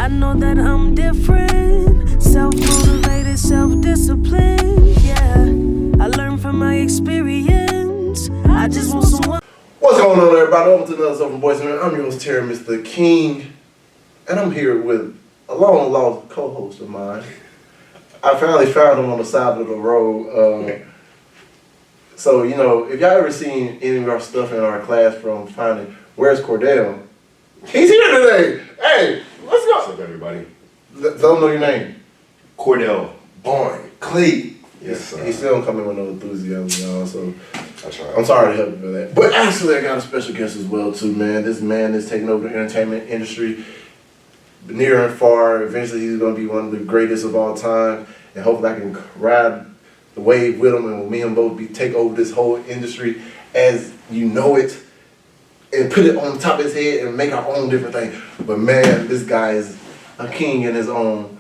I know that I'm different, self-motivated, self-disciplined, yeah. I learned from my experience. I just want someone. What's going on, everybody? Welcome to another episode from Boyz. I'm your host, Terry, Mr. King, and I'm here with a long-lost co-host of mine. I finally found him on the side of the road. So, you know, if y'all ever seen any of our stuff in our class from finding where's Cordell, he's here today. Hey, let's go. What's up, everybody? Let them know your name. Cordell. Born Clee. Yes, sir. He still don't come in with no enthusiasm, y'all, so That's right. I'm sorry to help you with that. But actually, I got a special guest as well, too, man. This man is taking over the entertainment industry near and far. Eventually, he's going to be one of the greatest of all time. And hopefully, I can ride the wave with him, and me and both take over this whole industry as you know it and put it on top of his head and make our own different thing. But, man, this guy is a king in his own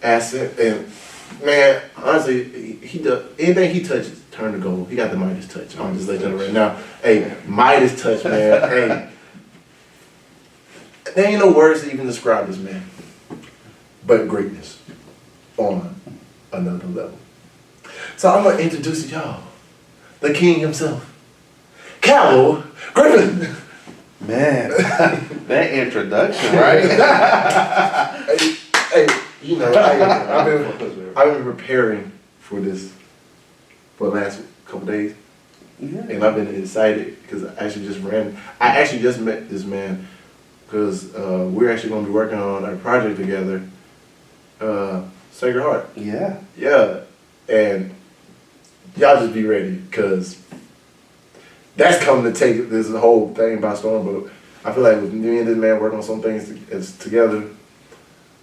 asset. And, man, honestly, he does anything he touches turn to gold. He got the Midas touch. I'm just letting you know right now. Hey, Midas touch, man. Hey, there ain't no words to even describe this man, but greatness on another level. So I'm gonna introduce y'all the king himself, Cal Griffin. Man, that introduction, right? hey, you know, I've been preparing for this for the last couple days, and I've been excited because I actually just met this man because we're actually going to be working on a project together, Sacred Heart. Yeah, and y'all just be ready because that's coming to take this whole thing by storm. But I feel like with me and this man working on some things together,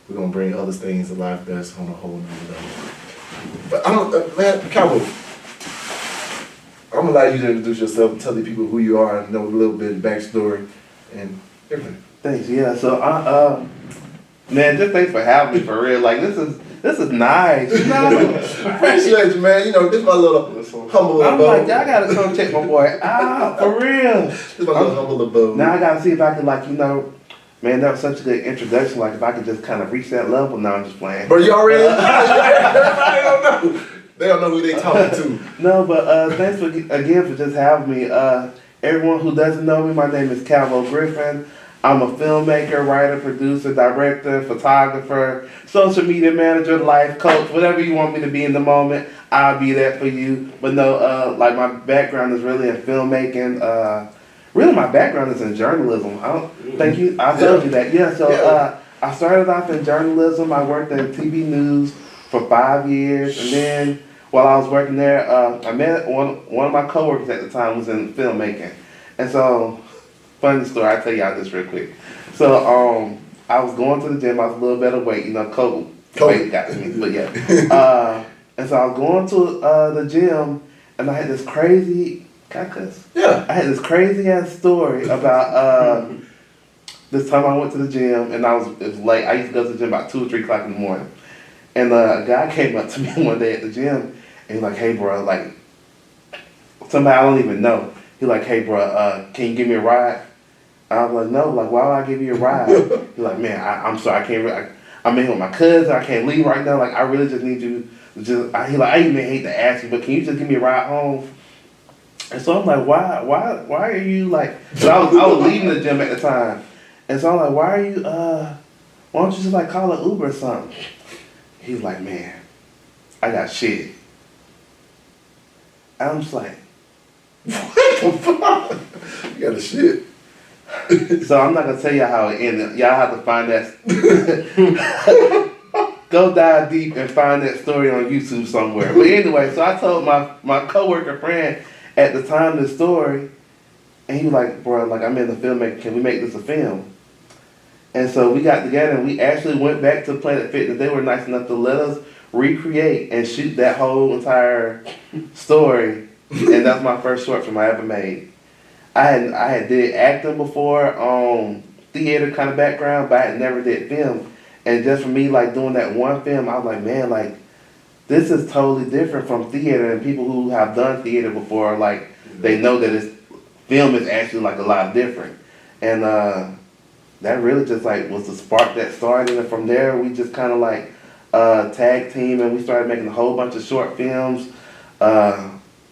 we're gonna bring other things to life that's on a whole nother level. But man, Cowboy, I'm gonna allow you to introduce yourself and tell the people who you are and know a little bit of backstory and everything. thanks. Yeah, so man, just thanks for having me for real. Like this is nice. You know? Appreciate you, man. You know, this is my little humble I'm abode. like, y'all gotta come check my boy out for real. This is my little humble abode. Now I gotta see if I can, like, you know. Man, that was such a good introduction. Like, if I could just kind of reach that level, now I'm just playing. But you already, everybody don't know. They don't know who they talking to. No, but thanks again for just having me. Everyone who doesn't know me, my name is Calvo Griffin. I'm a filmmaker, writer, producer, director, photographer, social media manager, life coach, whatever you want me to be in the moment, I'll be that for you. But no, like my background is really in filmmaking. Really, my background is in journalism. I told you that. Yeah, so I started off in journalism. I worked at TV News for 5 years. And then while I was working there, I met one of my coworkers at the time was in filmmaking. And so, funny story, I'll tell y'all this real quick. So I was going to the gym. I was a little better weight. You know, COVID weight got to me. But yeah. And so I was going to the gym, and I had this crazy... Yeah. I had this crazy ass story about this time I went to the gym and it was late. I used to go to the gym about 2 or 3 o'clock in the morning. And a guy came up to me one day at the gym and he's like, "Hey bro, like somebody I don't even know." He's like, "Hey bro, can you give me a ride?" I was like, "No, like why would I give you a ride?" He's like, "Man, I'm sorry, I can't. I'm in with my cousin. I can't leave right now. Like I really just need you. He's like, I even hate to ask you, but can you just give me a ride home?" And so I'm like, why are you like, I was leaving the gym at the time. And so I'm like, why don't you just like call an Uber or something? He's like, "Man, I got shit." And I'm just like, What the fuck? You got the shit. So I'm not gonna tell y'all how it ended. Y'all have to find that. Go dive deep and find that story on YouTube somewhere. But anyway, so I told my coworker friend at the time this story, and he was like, "Bro, like I'm in the filmmaker. Can we make this a film?" And so we got together and we actually went back to Planet Fitness. They were nice enough to let us recreate and shoot that whole entire story. And that's my first short film I ever made. I had did acting before, theater kind of background, but I had never did film. And just for me, like doing that one film, I was like, man, like this is totally different from theater. And people who have done theater before, like they know that film is actually like a lot different. And that really just like was the spark that started, and from there we just kind of like tag team, and we started making a whole bunch of short films,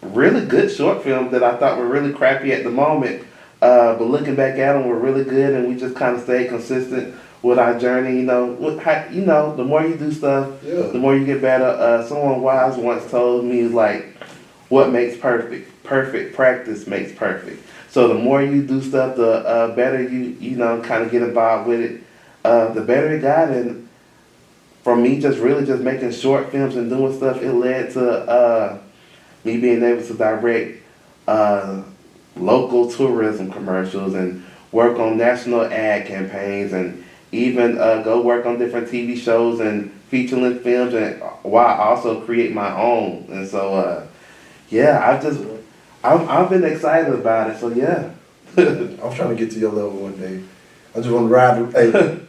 really good short films that I thought were really crappy at the moment, but looking back at them were really good, and we just kind of stayed consistent with our journey. You know, the more you do stuff, the more you get better. Someone wise once told me like, what makes perfect? Perfect practice makes perfect. So the more you do stuff, the better you know, kind of get involved with it, the better it got. And for me, just really just making short films and doing stuff, it led to me being able to direct local tourism commercials and work on national ad campaigns, and even go work on different TV shows and feature-length films, and while I also create my own. And so, yeah, I've been excited about it. So yeah. I'm trying to get to your level one day. I just want to ride. Hey,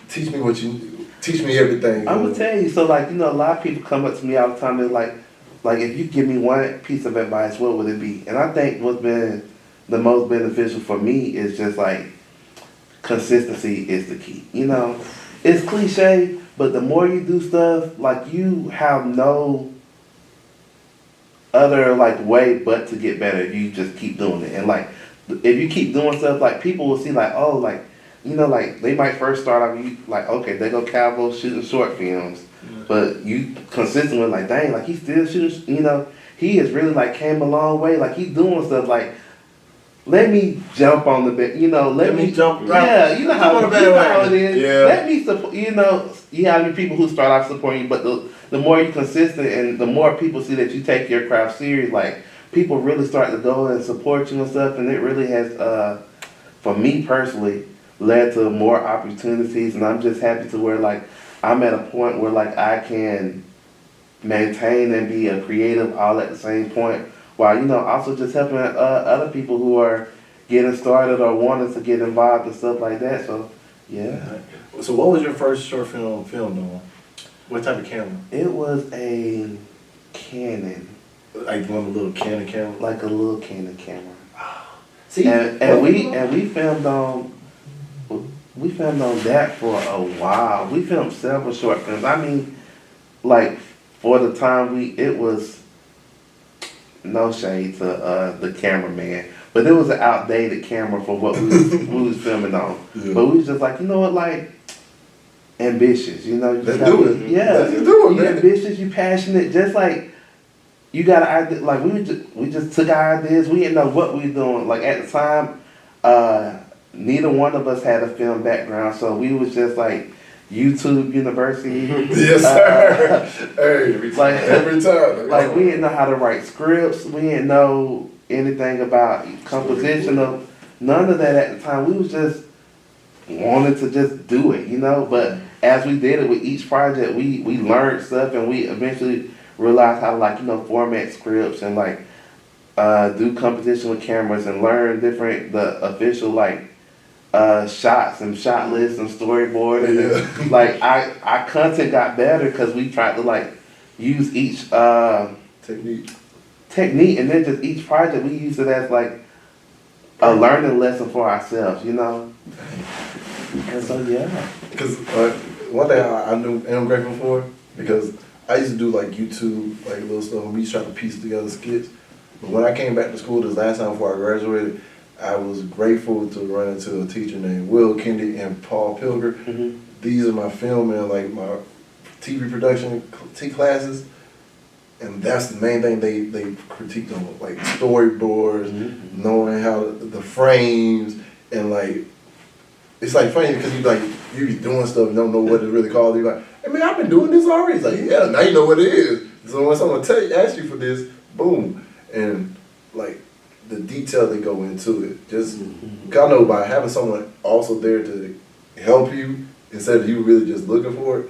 teach me everything. I'm gonna tell you. So like, you know, a lot of people come up to me all the time. They're like if you give me one piece of advice, what would it be? And I think what's been the most beneficial for me is just like consistency is the key. You know, it's cliche, but the more you do stuff, like you have no other like way but to get better if you just keep doing it. And like if you keep doing stuff, like people will see like, oh, like, you know, like they might first start off, you like, okay, they go Calvo shooting short films, but you consistently like, dang, like he still shooting, you know, he has really like came a long way, like he's doing stuff like, let me jump on the bed, you know, let me jump. Yeah, you know how it is. Yeah. Let me support, you know, you have people who start off supporting you, but the more you're consistent and the more people see that you take your craft serious, like people really start to go and support you and stuff, and it really has, for me personally, led to more opportunities, and I'm just happy to where like I'm at a point where like I can maintain and be a creative all at the same point, while, you know, also just helping other people who are getting started or wanting to get involved and stuff like that. So yeah. So what was your first short film filmed on? What type of camera? It was a Canon. Like one of the little Canon cameras? Like a little Canon camera. See, and we filmed on that for a while. We filmed several short films. I mean, like for the time it was no shade to the cameraman, but it was an outdated camera for what we was filming on. Yeah. But we was just like, you know what, like ambitious, you know. You Let's do it. Yeah, Let's just do it, you man. ambitious, you passionate, just like. You got an idea, like we just took our ideas. We didn't know what we were doing. Like at the time, neither one of us had a film background, so we was just like YouTube University. Yes, sir. Hey, every time. Like we didn't know how to write scripts. We didn't know anything about composition of none of that at the time. We was just wanted to just do it, you know. But as we did it with each project, we learned stuff, and we eventually realize how to, like, you know, format scripts and like do composition with cameras and learn the official like shots and shot lists and storyboard, and then, like our content got better because we tried to like use each technique, and then just each project we used it as like a learning lesson for ourselves, you know. And so yeah, because one thing I knew and I'm grateful for, because I used to do like YouTube, like little stuff, and we used to try to piece together skits. But when I came back to school this last time before I graduated, I was grateful to run into a teacher named Will Kendi and Paul Pilger. Mm-hmm. These are my film and like my TV production classes, and that's the main thing they critiqued on, like storyboards, mm-hmm. knowing how the frames, and like it's like funny because you be doing stuff and don't know what it's really called. You're like, hey man, I've been doing this already. It's like, yeah, now you know what it is. So when someone asks you for this, boom, and like the detail they go into it. Just I know by having someone also there to help you instead of you really just looking for it,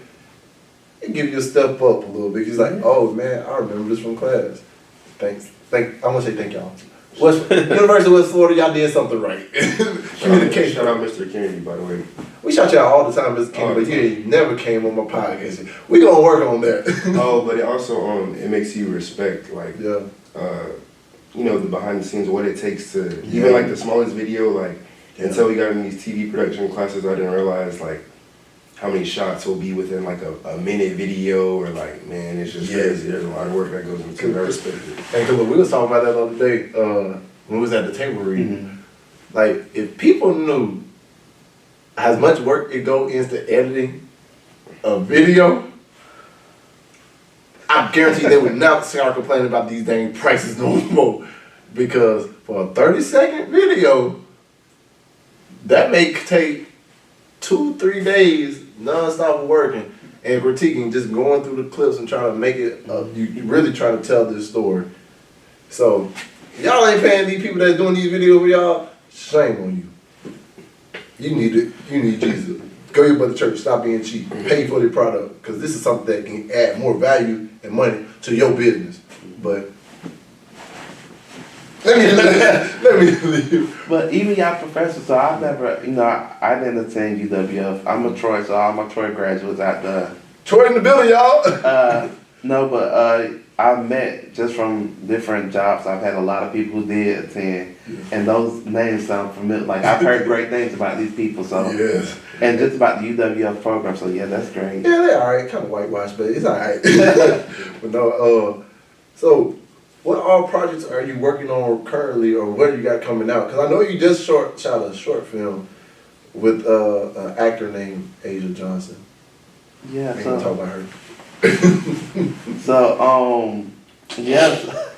it gives you a step up a little bit. He's like, oh man, I remember this from class. Thanks. I'm gonna say thank y'all. University of West Florida, y'all did something right. Communication. Shout out Mr. Kennedy, by the way. We shout y'all all the time, Mr. Kennedy, but you ain't never came on my podcast. We gonna work on that. Oh, but it also it makes you respect, like, yeah. You know, the behind the scenes, what it takes to even like the smallest video, like Until we got in these TV production classes, I didn't realize like how many shots will be within like a minute video, or like, man, it's just crazy. There's a lot of work that goes into it. I respect it. And cause we was talking about that the other day when we was at the table reading. Like, if people knew as much work it go into editing a video, I guarantee they would not start complaining about these dang prices no more. Because for a 30-second video, that may take 2-3 days non-stop working and critiquing, just going through the clips and trying to make it, you really trying to tell this story. So, y'all ain't paying these people that's doing these videos with y'all, shame on you. You need Jesus. Go your butt to church, stop being cheap, pay for the product, because this is something that can add more value and money to your business. But let me leave. But even y'all professors, so I've never, I didn't attend UWF. I'm a Troy, so all my Troy graduates out there. Troy in the building, y'all. No, but I've met just from different jobs. I've had a lot of people who did attend, and those names sound familiar. Like, I've heard great things about these people. So Yes. And just about the UWF program. So yeah, that's great. Yeah, they're alright. Kind of whitewashed, but it's alright. But no, so what all projects are you working on currently, or what do you got coming out? Because I know you just shot a short film with an actor named Asia Johnson. Yeah, We so can talk about her. yeah.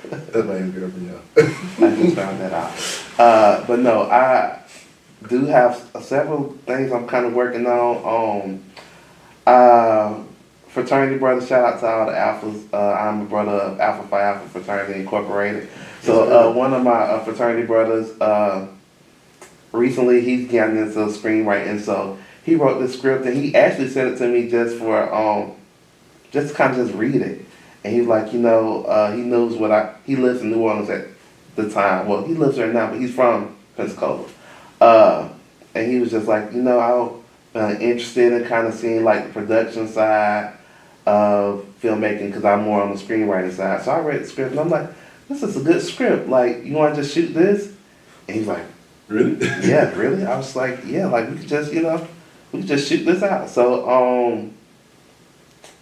That's my girlfriend, y'all. I just found that out. But no, I do have several things I'm kind of working on. Fraternity brothers, shout out to all the Alphas. I'm a brother of Alpha Phi Alpha Fraternity Incorporated. So one of my fraternity brothers, recently he's gotten into screenwriting, so he wrote the script and he actually sent it to me just for just kind of just read it. And he was like, he knows he lives in New Orleans at the time. Well, he lives there now, but he's from Pensacola. And he was just like, I'm interested in kind of seeing like the production side of filmmaking, because I'm more on the screenwriting side. So I read the script and I'm like, this is a good script. Like, you want to just shoot this? And he's like, Really? yeah, really? I was like, yeah, like we could just, we could just shoot this out. So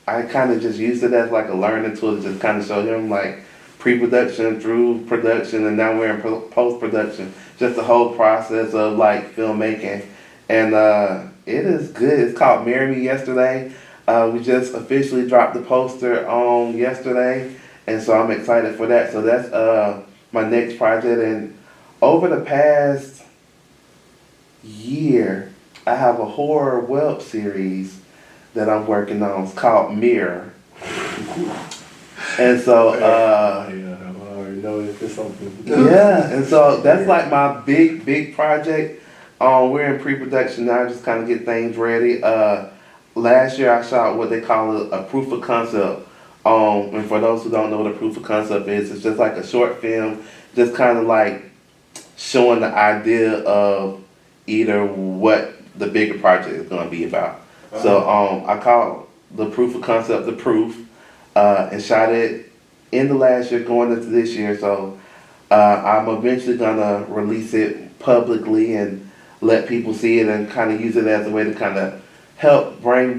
I kind of just used it as like a learning tool to just kind of show him like pre-production through production, and now we're in post-production. Just the whole process of like filmmaking. And it is good. It's called Marry Me Yesterday. We just officially dropped the poster on yesterday, and so I'm excited for that. So that's my next project. And over the past year, I have a horror web series that I'm working on. It's called Mirror. And so I already know if it's something. yeah, and so that's like my big project. We're in pre-production now, just kind of get things ready. Last year I shot what they call a proof of concept. And for those who don't know what a proof of concept is, it's just like a short film, just kind of like showing the idea of either what the bigger project is going to be about. So I call the proof of concept the proof, and shot it in the last year going into this year. So I'm eventually going to release it publicly and let people see it and kind of use it as a way to kind of help bring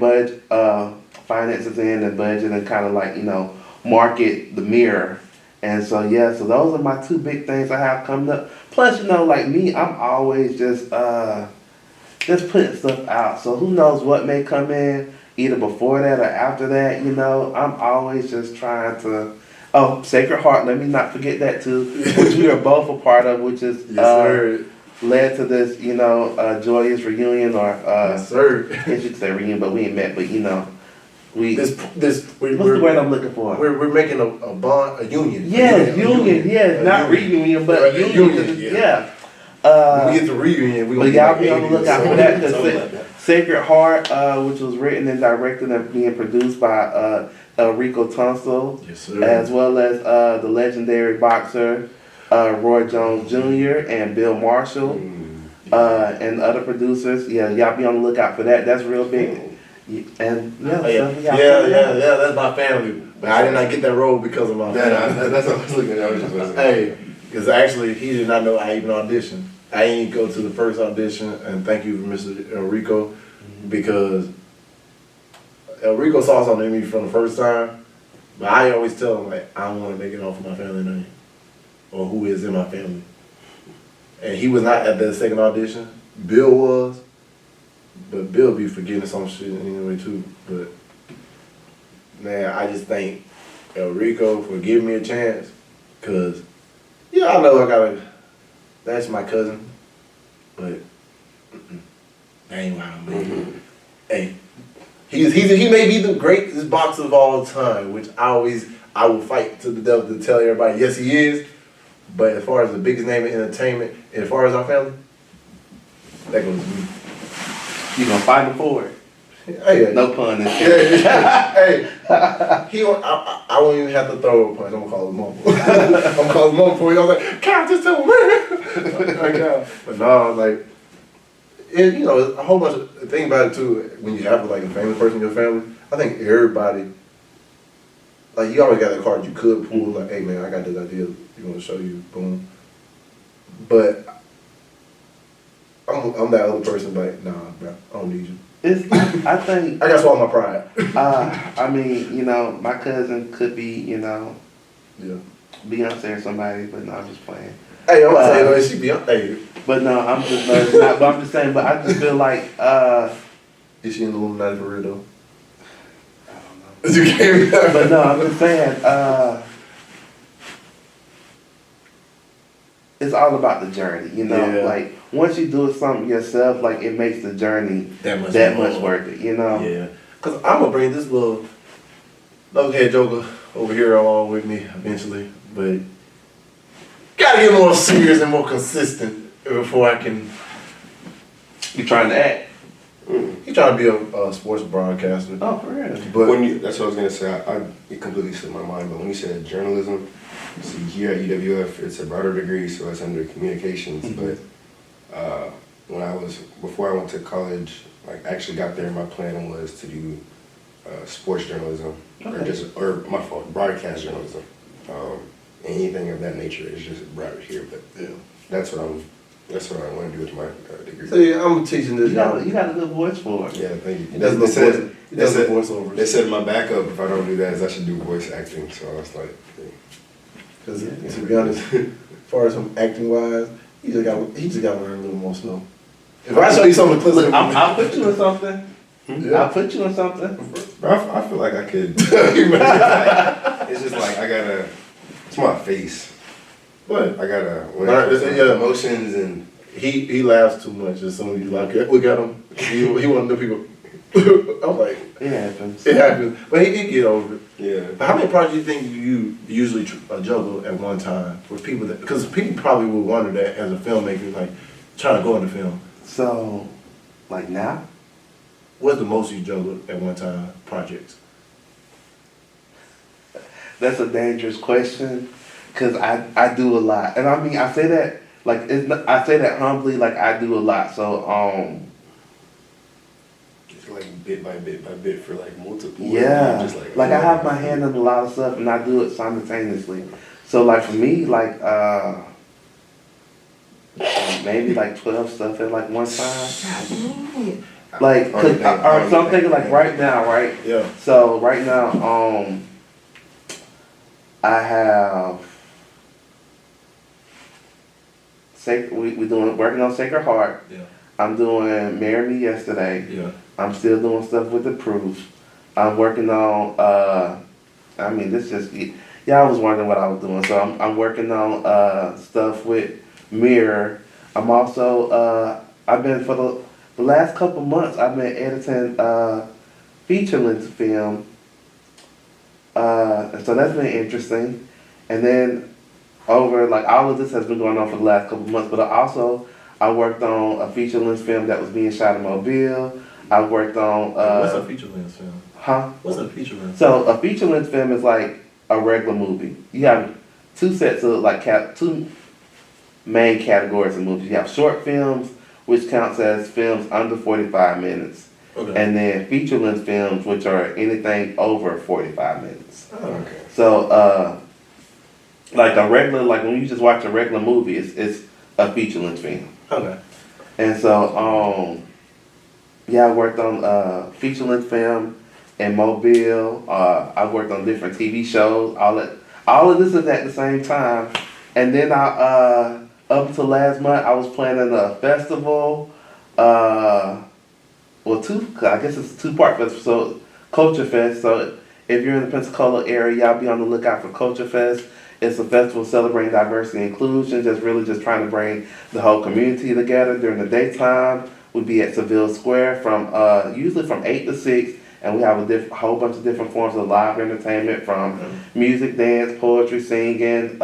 finances in and budget and kind of like, market the Mirror. And so, yeah, so those are my two big things I have coming up. Plus, like me, I'm always just putting stuff out. So who knows what may come in either before that or after that, I'm always just trying to... Oh, Sacred Heart, let me not forget that too, which we are both a part of, which is led to this, joyous reunion, or yes, sir. I guess you could say reunion, but we ain't met, but we What's the word I'm looking for? We're making a bond, a union. Yeah, union, yeah, not reunion, but union, yeah. When we get to reunion, we gonna but be y'all like be on the 80 or lookout for something. that, because Sacred Heart, which was written and directed and being produced by Rico Tunsil, Yes, sir. as well as the legendary boxer Roy Jones Jr. and Bill Marshall, and other producers. Yeah, y'all be on the lookout for that. That's real big. And That's my family. But I did not get that role because of my family. That's what I was looking at. I was just listening. Hey, because actually he did not know I even auditioned. I didn't go to the first audition, and thank you, Mr. Enrico, because Enrico saw something in me from the first time, but I always tell him, like, I don't want to make it off of my family name, or who is in my family. And he was not at the second audition. Bill was, but Bill be forgetting some shit anyway too. But man, I just thank Enrico for giving me a chance, cause yeah, I know I gotta. That's my cousin, but that ain't why I'm making. Hey, he may be the greatest boxer of all time, which I will fight to the devil to tell everybody, yes he is. But as far as the biggest name in entertainment, and as far as our family, that goes to me. You gonna fight him for it? Hey, No pun intended. hey, I won't even have to throw a punch. I'm gonna call his mom. I'm gonna call his mom for you. I was like, Cal, just tell me. But no, like, you know, a whole bunch of the thing about it too. When you have like a famous person in your family, I think everybody, like, you always got that card you could pull. Like, hey man, I got this idea. You want to show you? Boom. But I'm that other person. Like, nah, bro, I don't need you. I think. I got to swallow my pride. I mean, you know, my cousin could be, you know, Yeah. Beyonce or somebody, but no, I'm just playing. Hey, I'm gonna say, she be hey. But no, I'm just, but I'm just saying. But I just feel like, Is she in the Illuminati for real though? I don't know. You can't. But no, I'm just saying. It's all about the journey, you know. Yeah. Like once you do something yourself, like it makes the journey That much worth it, you know. Yeah. Cause I'm gonna bring this little head joker over here along with me eventually, but gotta get more serious and more consistent before I can. You trying to act? He trying to be a sports broadcaster. Oh, for real? But That's what I was gonna say. It completely slipped my mind. But when you said journalism, see here at UWF, it's a broader degree, so it's under communications. Mhm. But before I went to college, like actually got there, my plan was to do sports journalism or my fault, broadcast journalism. Anything of that nature is just brought here. But yeah. that's what I want to do with my degree. See, I'm teaching this You got a good voice for it. Yeah, thank you. He does the voiceovers. They said my backup, if I don't do that, is I should do voice acting. So I was like, Because to be honest, as far as him acting wise, he just got to learn a little more stuff. If I show you some of the clips, I'll put you in something. Yeah. I'll put you in something. bro, I feel like I could. It's just like it's my face. But I gotta emotions and he laughs too much as soon as you like look at him. He want to know people. I'm like, It happens. it happens, but he get over it. yeah. But how many projects do you think you usually juggle at one time with people that? Because people probably would wonder that as a filmmaker, like trying to go into film. So, like now, What's the most you juggle at one time projects? that's a dangerous question, cause I do a lot, and I mean I say that like I say that humbly, like I do a lot. So It's like bit by bit for like multiple. yeah, Just like I have my hand in a lot of stuff, and I do it simultaneously. So like for me, like maybe like 12 stuff at like one time. Like, or so I'm thinking like right now, right? Yeah. So right now, I have working on Sacred Heart. Yeah. I'm doing Marry Me Yesterday. Yeah. I'm still doing stuff with The Proof. I'm working on I mean this just y'all was wondering what I was doing. So I'm working on stuff with Mirror. I'm also I've been for the last couple months I've been editing feature-length film. So that's been interesting. And then over like all of this has been going on for the last couple months, but I worked on a feature-length film that was being shot in Mobile. I worked on What's a feature-length film? Huh? What's a feature-length? So a feature-length film is like a regular movie. You have two sets of like two main categories of movies. You have short films, which counts as films under 45 minutes. Okay. And then feature-length films, which are anything over 45 minutes. Oh, okay. So, like when you just watch a regular movie, it's a feature-length film. Okay. And so, yeah, I worked on feature-length film in Mobile. I worked on different TV shows. All of this is at the same time. And then up until last month, I was planning a festival. I guess it's a two-part festival. So Culture Fest. So if you're in the Pensacola area, y'all be on the lookout for Culture Fest. It's a festival celebrating diversity and inclusion, just trying to bring the whole community together. During the daytime, we'll be at Seville Square from usually from 8 to 6, and we have a whole bunch of different forms of live entertainment, from music, dance, poetry, singing,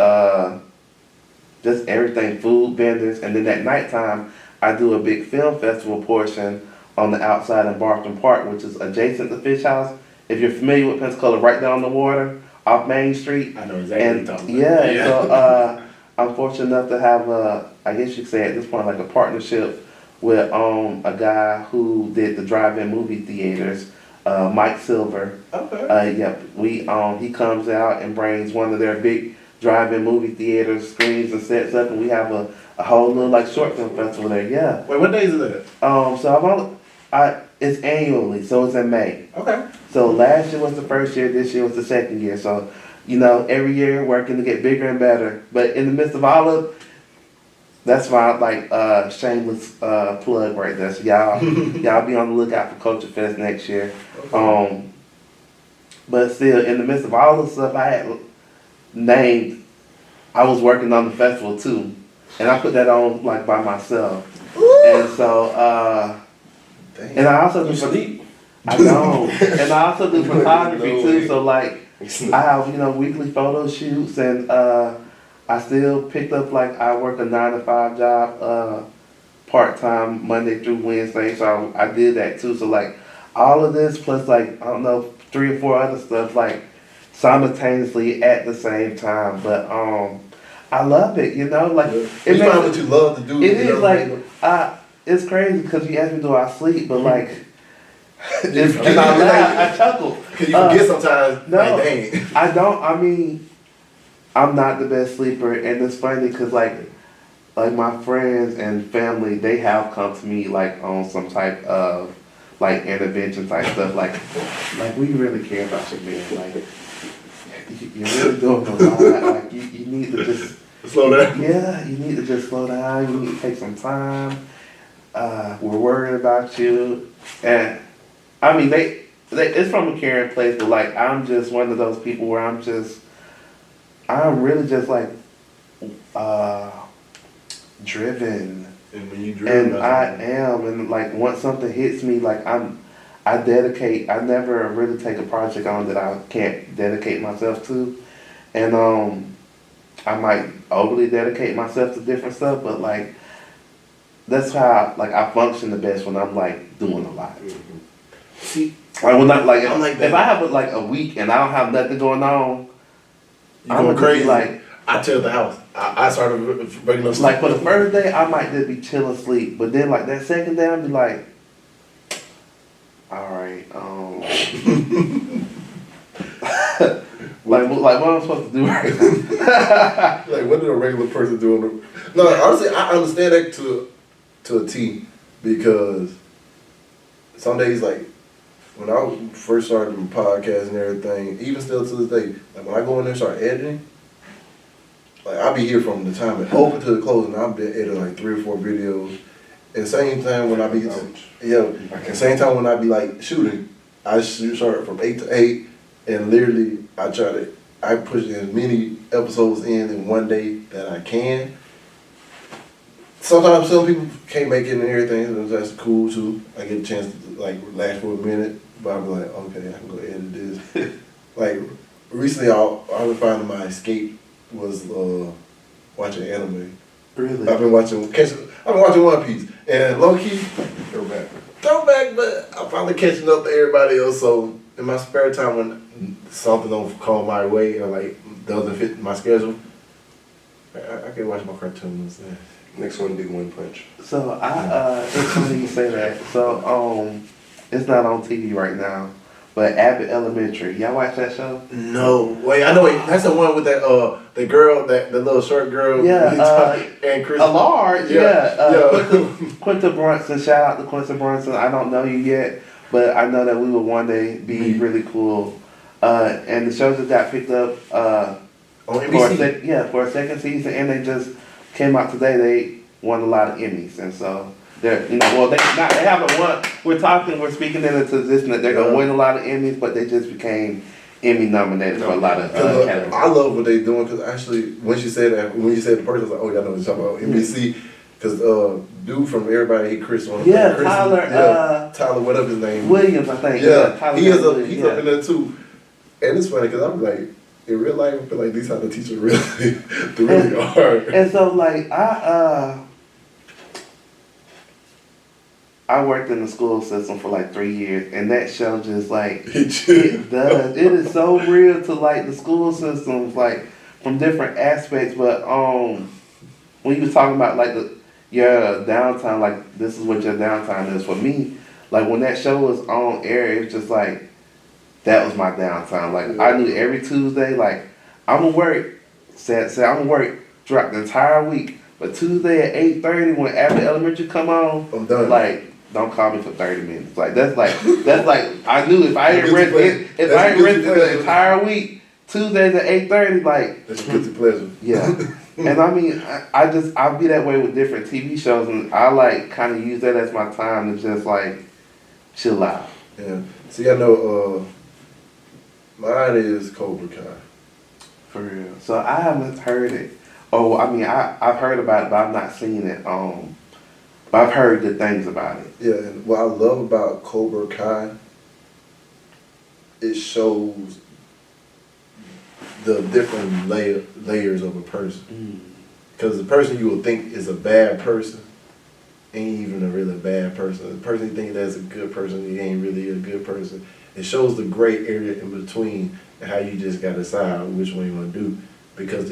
just everything, food vendors. And then at nighttime, I do a big film festival portion on the outside in Barton Park, which is adjacent to Fish House. If you're familiar with Pensacola, right down the water, off Main Street. I know exactly what you're talking Yeah, about. and so I'm fortunate enough to have I guess you could say at this point, like a partnership with a guy who did the drive-in movie theaters, Mike Silver. Okay. Yep, he comes out and brings one of their big drive-in movie theaters, screens and sets up, and we have a whole little like short film festival there. Yeah. Wait, what days is that? So it's annually, so it's in May. Okay. So last year was the first year, this year was the second year. So, every year working to get bigger and better. But in the midst of all of, that's my shameless plug right there. So y'all be on the lookout for Culture Fest next year. Okay. But still, in the midst of all the stuff I had named, I was working on the festival too, and I put that on like by myself. And so, Dang. and I also You do sleep? I know, and I also do photography No too. way. So like, I have weekly photo shoots, and I still picked up I work a 9 to 5 job, part time Monday through Wednesday. So I did that too. So like, all of this plus I don't know 3 or 4 other stuff simultaneously at the same time. But I love it. You It find what you love to do. it is it's crazy because you ask me do I sleep, but and I laugh, I chuckle. Cause you forget sometimes. No. Like, dang. I don't. I mean, I'm not the best sleeper, and it's funny because like my friends and family, they have come to me on some type of intervention type stuff. Like we really care about your man. Like you're really doing a lot. Like you need to just Slow down. yeah, you need to just slow down. You need to take some time. We're worried about you, and I mean it's from a caring place, but I'm just one of those people where I'm really just driven, And when you dream, and I am, and once something hits me, I dedicate. I never really take a project on that I can't dedicate myself to, and I might overly dedicate myself to different stuff, but that's how I function the best when I'm doing a lot. See, When I'm I'm like that. if I have a week and I don't have nothing going on, you I'm going gonna be crazy. I tell the house. I started breaking up. for the first day I might just be chilling sleep, but then that second day I'll be all right, what am I supposed to do right now? Like, what did a regular person do? No, honestly, I understand that to a T, because some days, when I first started my podcast and everything, even still to this day, when I go in there and start editing, I'll be here from the time it open to the close, and I've been editing 3 or 4 videos. And same time when I be, and same time when I be shooting, I start from 8 to 8, and literally I push as many episodes in one day that I can. Sometimes some people can't make it and everything, and that's cool too. I get a chance to relax for a minute, but I'm okay, I can go edit this. Recently, I was finding my escape was watching anime. Really? I've been watching One Piece, and low key, throwback, but I'm finally catching up to everybody else. So in my spare time, when something don't come my way or doesn't fit my schedule, I can watch my cartoons. Next one, do One Punch. So it's funny you say that. So it's not on TV right now, but Abbott Elementary. Y'all watch that show? No, wait, I know it. That's the one with that the girl, the little short girl. Yeah, and Chris. A large, yeah. Quinta Brunson. Shout out to Quinta Brunson. I don't know you yet, but I know that we will one day be really cool. And the show just got picked up On NBC. for a second season, and they just came out today. They won a lot of Emmys, and so they're they haven't won. We're speaking into position that they're gonna win a lot of Emmys, but they just became Emmy nominated for a lot of categories. I love what they're doing because actually, when you said the person, I was like, oh, y'all know what you're talking about NBC. Because dude from Everybody Hate Chris on Chris, Tyler, whatever his name Williams, I think. Yeah, Tyler he's up in there too. And it's funny because I'm like, in real life, I feel like these type of teachers really hard. And so like I worked in the school system for like 3 years, and that show just like it does. It is so real to like the school systems, like from different aspects. But when you was talking about like your downtime, like this is what your downtime is for me. Like when that show was on air, it was just like that was my downtime. Like I knew every Tuesday, like I'm gonna work. Say I'm gonna work throughout the entire week. But Tuesday at 8:30 when Abbott Elementary come on, I'm done. Like don't call me for 30 minutes. Like that's like I knew if I didn't rest for the entire week, Tuesdays at 8:30, like that's a guilty pleasure. Yeah. And I mean I'll be that way with different TV shows, and I like kind of use that as my time to just like chill out. Yeah. See, I know mine is Cobra Kai. For real. So I haven't heard it. Oh, I mean I've heard about it, but I've not seen it. But I've heard good things about it. Yeah, and what I love about Cobra Kai, it shows the different layers of a person. Because the person you will think is a bad person ain't even a really bad person. The person you think that's a good person, he ain't really a good person. It shows the gray area in between and how you just gotta decide which one you wanna do. Because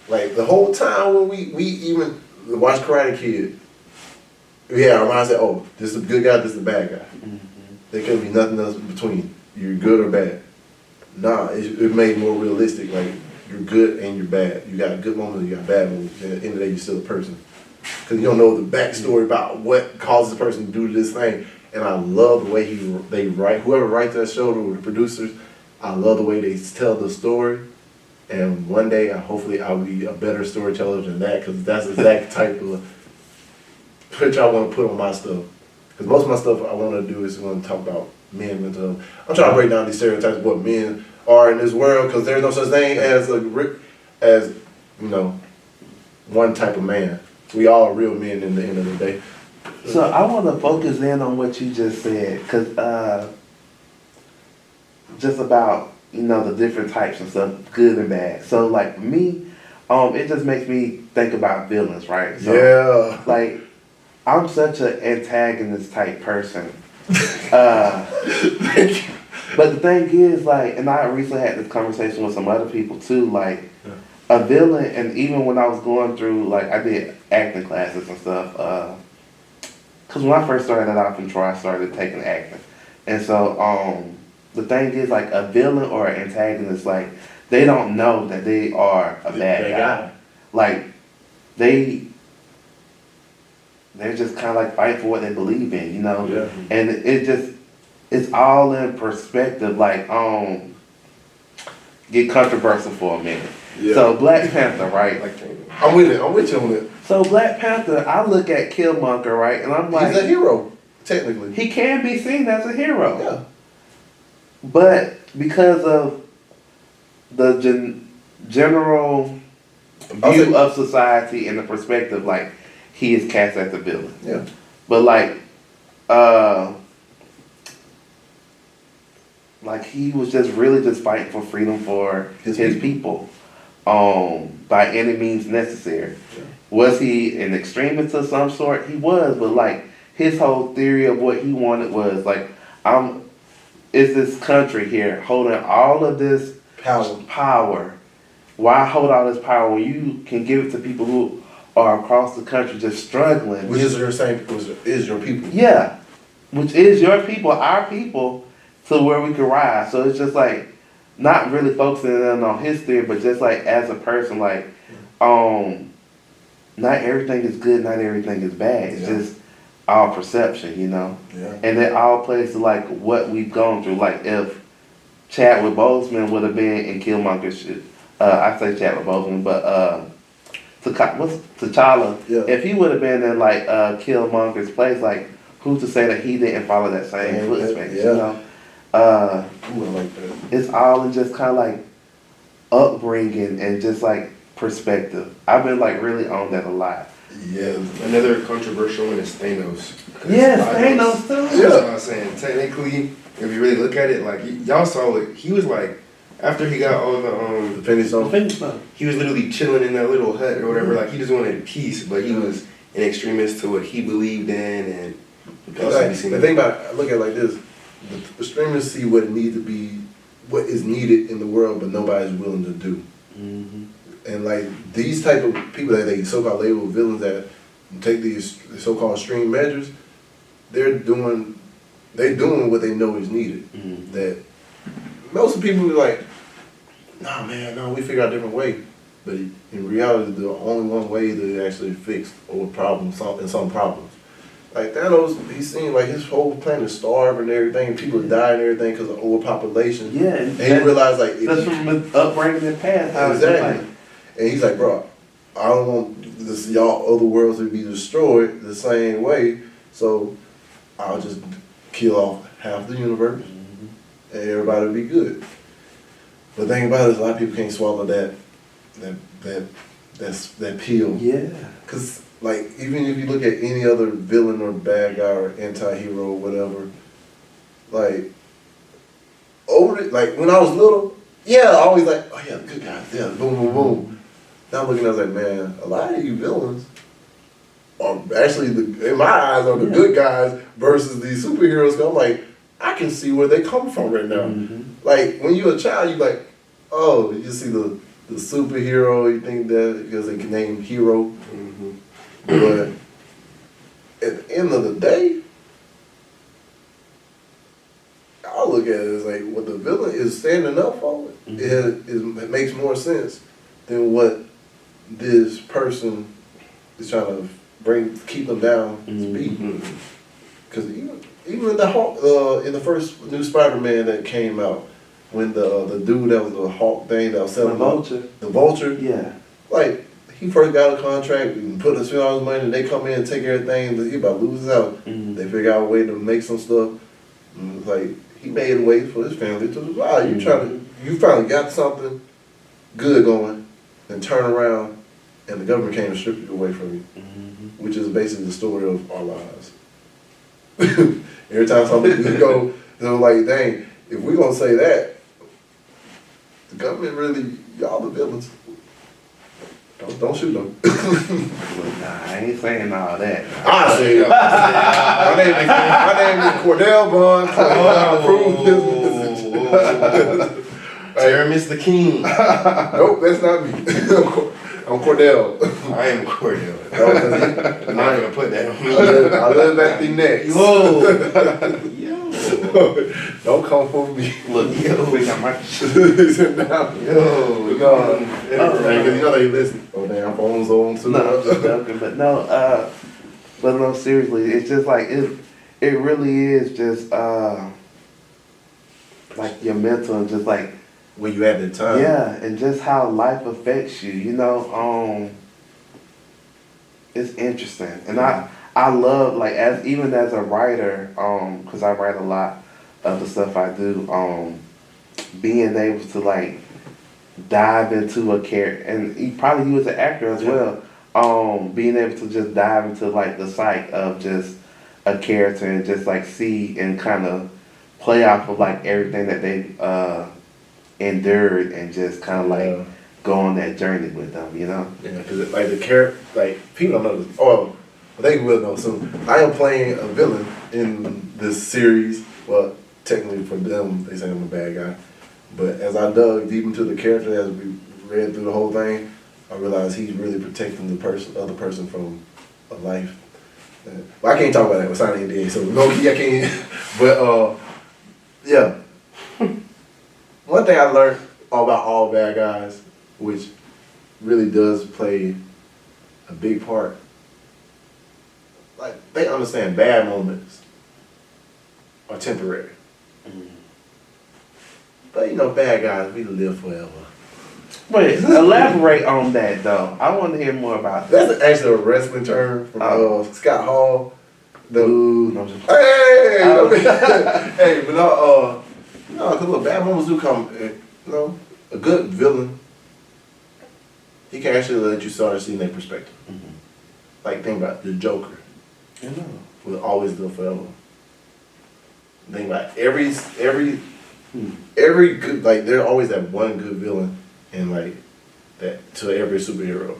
like the whole time when we even watch Karate Kid, we had our mindset, oh, this is a good guy, this is a bad guy. There could be nothing else in between. You're good or bad. Nah, it made more realistic. Like, you're good and you're bad. You got good moments and you got bad moments. And at the end of the day, you're still a person. Because you don't know the backstory about what causes a person to do this thing. And I love the way they write. Whoever writes that show, the producers, I love the way they tell the story. And one day, hopefully, I'll be a better storyteller than that, because that's the exact type of picture I want to put on my stuff. Because most of my stuff I want to do is want to talk about men mental health. I'm trying to break down these stereotypes of what men are in this world, because there's no such thing as one type of man. We all are real men in the end of the day. So I want to focus in on what you just said, because just about the different types and stuff, good and bad. So like me, it just makes me think about villains, right? So, yeah. Like I'm such an antagonist type person. Thank you. But the thing is, like, and I recently had this conversation with some other people too, like a villain, and even when I was going through, like, I did acting classes and stuff, because when I first started off in Troy, I started taking acting. And so, the thing is, like, a villain or an antagonist, like, they don't know that they are a bad guy. Like, they're just kind of like fighting for what they believe in, Yeah. And it's all in perspective, like, get controversial for a minute. Yeah. So Black Panther, right? I'm with you on it. So Black Panther, I look at Killmonger, right, and I'm like, he's a hero, technically. He can be seen as a hero. Yeah. But because of the general view of society and the perspective, like, he is cast as a villain. Yeah. But like he was just really just fighting for freedom for his people. By any means necessary. Yeah. Was he an extremist of some sort? He was, but like his whole theory of what he wanted was like, is this country here holding all of this power? Why hold all this power when you can give it to people who are across the country just struggling? Which is your people. Yeah, which is your people, our people, to where we could rise. So it's just like not really focusing on his theory, but just like as a person, like not everything is good, not everything is bad. It's just our perception, you know. Yeah. And it all plays to like what we've gone through. Like if Chadwick Boseman would have been in Killmonger's shit, I say Chadwick Boseman, but T'Challa, Yeah. if he would have been in like Killmonger's place, like who's to say that he didn't follow that same footsteps, you know? Ooh, I like that. It's all in just kind of like upbringing and just like perspective. I've been like really on that a lot. Yeah, another controversial one is Thanos. Yes, Thanos too. That's what I'm saying. Technically, if you really look at it, like y'all saw it, he was like, after he got all the Depending on he was literally chilling in that little hut or whatever. Like he just wanted peace, but he was an extremist to what he believed in, and the thing about it, I look at it like this: the extremists see what needs to be, what is needed in the world, but nobody's willing to do. Mm-hmm. And like these type of people that they so-called label villains that take these so-called extreme measures, they're doing what they know is needed. Mm-hmm. That most of the people are like, nah, man, no, we figure out a different way. But in reality, the only one way to actually fix some problems. Like Thanos, he seemed like his whole planet is starving and everything. People are dying and everything because of overpopulation. Yeah, and he realized like that's from his upbringing and past. Exactly. And he's like, bro, I don't want this y'all other worlds to be destroyed the same way, so I'll just kill off half the universe, and everybody will be good. But the thing about it is, a lot of people can't swallow that pill. Yeah. Cause like even if you look at any other villain or bad guy or anti-hero or whatever, like like when I was little, yeah, I always like, oh yeah, the good guys, yeah, boom, boom, boom. Now I'm looking, I was like, man, a lot of you villains are actually, in my eyes, are the good guys versus these superheroes. Cause I'm like, I can see where they come from right now. Mm-hmm. Like, when you're a child, you're like, oh, you see the superhero, you think that because they can name hero. Mm-hmm. But at the end of the day, I look at it as like what the villain is standing up for, it makes more sense than what this person is trying to keep them down to be. Because even in the Hulk, in the first new Spider-Man that came out, when the dude that was the Hulk thing that was selling the Vulture, yeah, like he first got a contract and put spend all his money, and they come in and take everything. He about to lose his house. Mm-hmm. They figure out a way to make some stuff. And it's like he made a way for his family to survive. You finally got something good going, and turn around, and the government came and stripped it away from you, which is basically the story of our lives. Every time something good go, they're like, dang, if we're gonna say that, the government really, y'all the villains. Don't shoot them. Nah, I ain't saying all that. I say it. My name is Cordell Bond. Jeremy's the king. Nope, that's not me. I'm Cordell. I am Cordell. I'm not gonna put that on me. I live at the next. Yo. Don't come for me. Look, we got my Sit down. Yo. No. Because you know they listen. Oh, damn, phone's on too. No, I'm just joking, but no, seriously, it's just like it really is just like your mental and just like Where you at that time. yeah, and just how life affects you, you know. It's interesting, and I love like even as a writer, because I write a lot of the stuff I do, being able to like dive into a character, and you as an actor as well, being able to just dive into like the psyche of just a character and just like see and kind of play off of like everything that they endured and just kind of like go on that journey with them, you know? Yeah, because like the character, like people don't know this. Oh, they will know soon. I am playing a villain in this series. Well, technically for them, they say I'm a bad guy. But as I dug deep into the character, as we read through the whole thing, I realized he's really protecting the other person from a life. Well, I can't talk about that. We're signing NDA, so no, I can't. But yeah, one thing I learned about all bad guys, which really does play a big part, like they understand bad moments are temporary. But you know, bad guys, we live forever. Wait, elaborate on that though. I want to hear more about that. That's actually a wrestling term from Scott Hall. Ooh, no, just- Hey, but no, because look, bad moments do come. A good villain, he can actually let you start seeing their perspective. Like, think about the Joker. I know. Will always live forever. Think about every good, like, there's always that one good villain in, like, that to every superhero.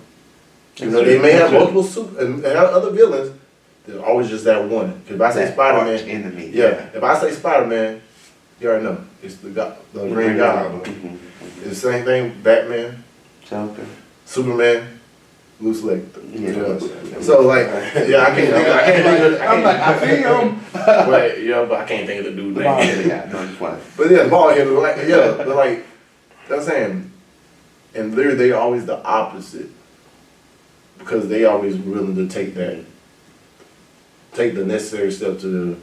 You know, they may have multiple and have other villains. There's always just that one. Because if I say Spider-Man, enemy. yeah. If I say Spider-Man, you already know it's the Green Goblin. It's the same thing. Batman, Joker, Superman, loose leg. Yeah. So like, yeah, I can't. I'm like, I feel him. But yeah, but I can't think of the dude's name. No, But yeah, the ball hitter, like, yeah, but like, that's saying, and they're always the opposite because they always willing to take the necessary step to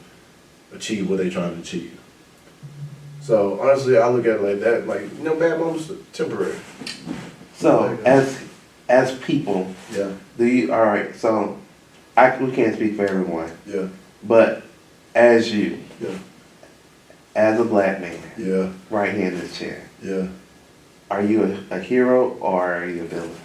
achieve what they're trying to achieve. So honestly, I look at it like that, like, you know, bad moments are temporary. So as people, Yeah, do you all right? So we can't speak for everyone, yeah, but as you, yeah, as a black man, yeah, right here in this chair, yeah. are you a hero or are you a villain?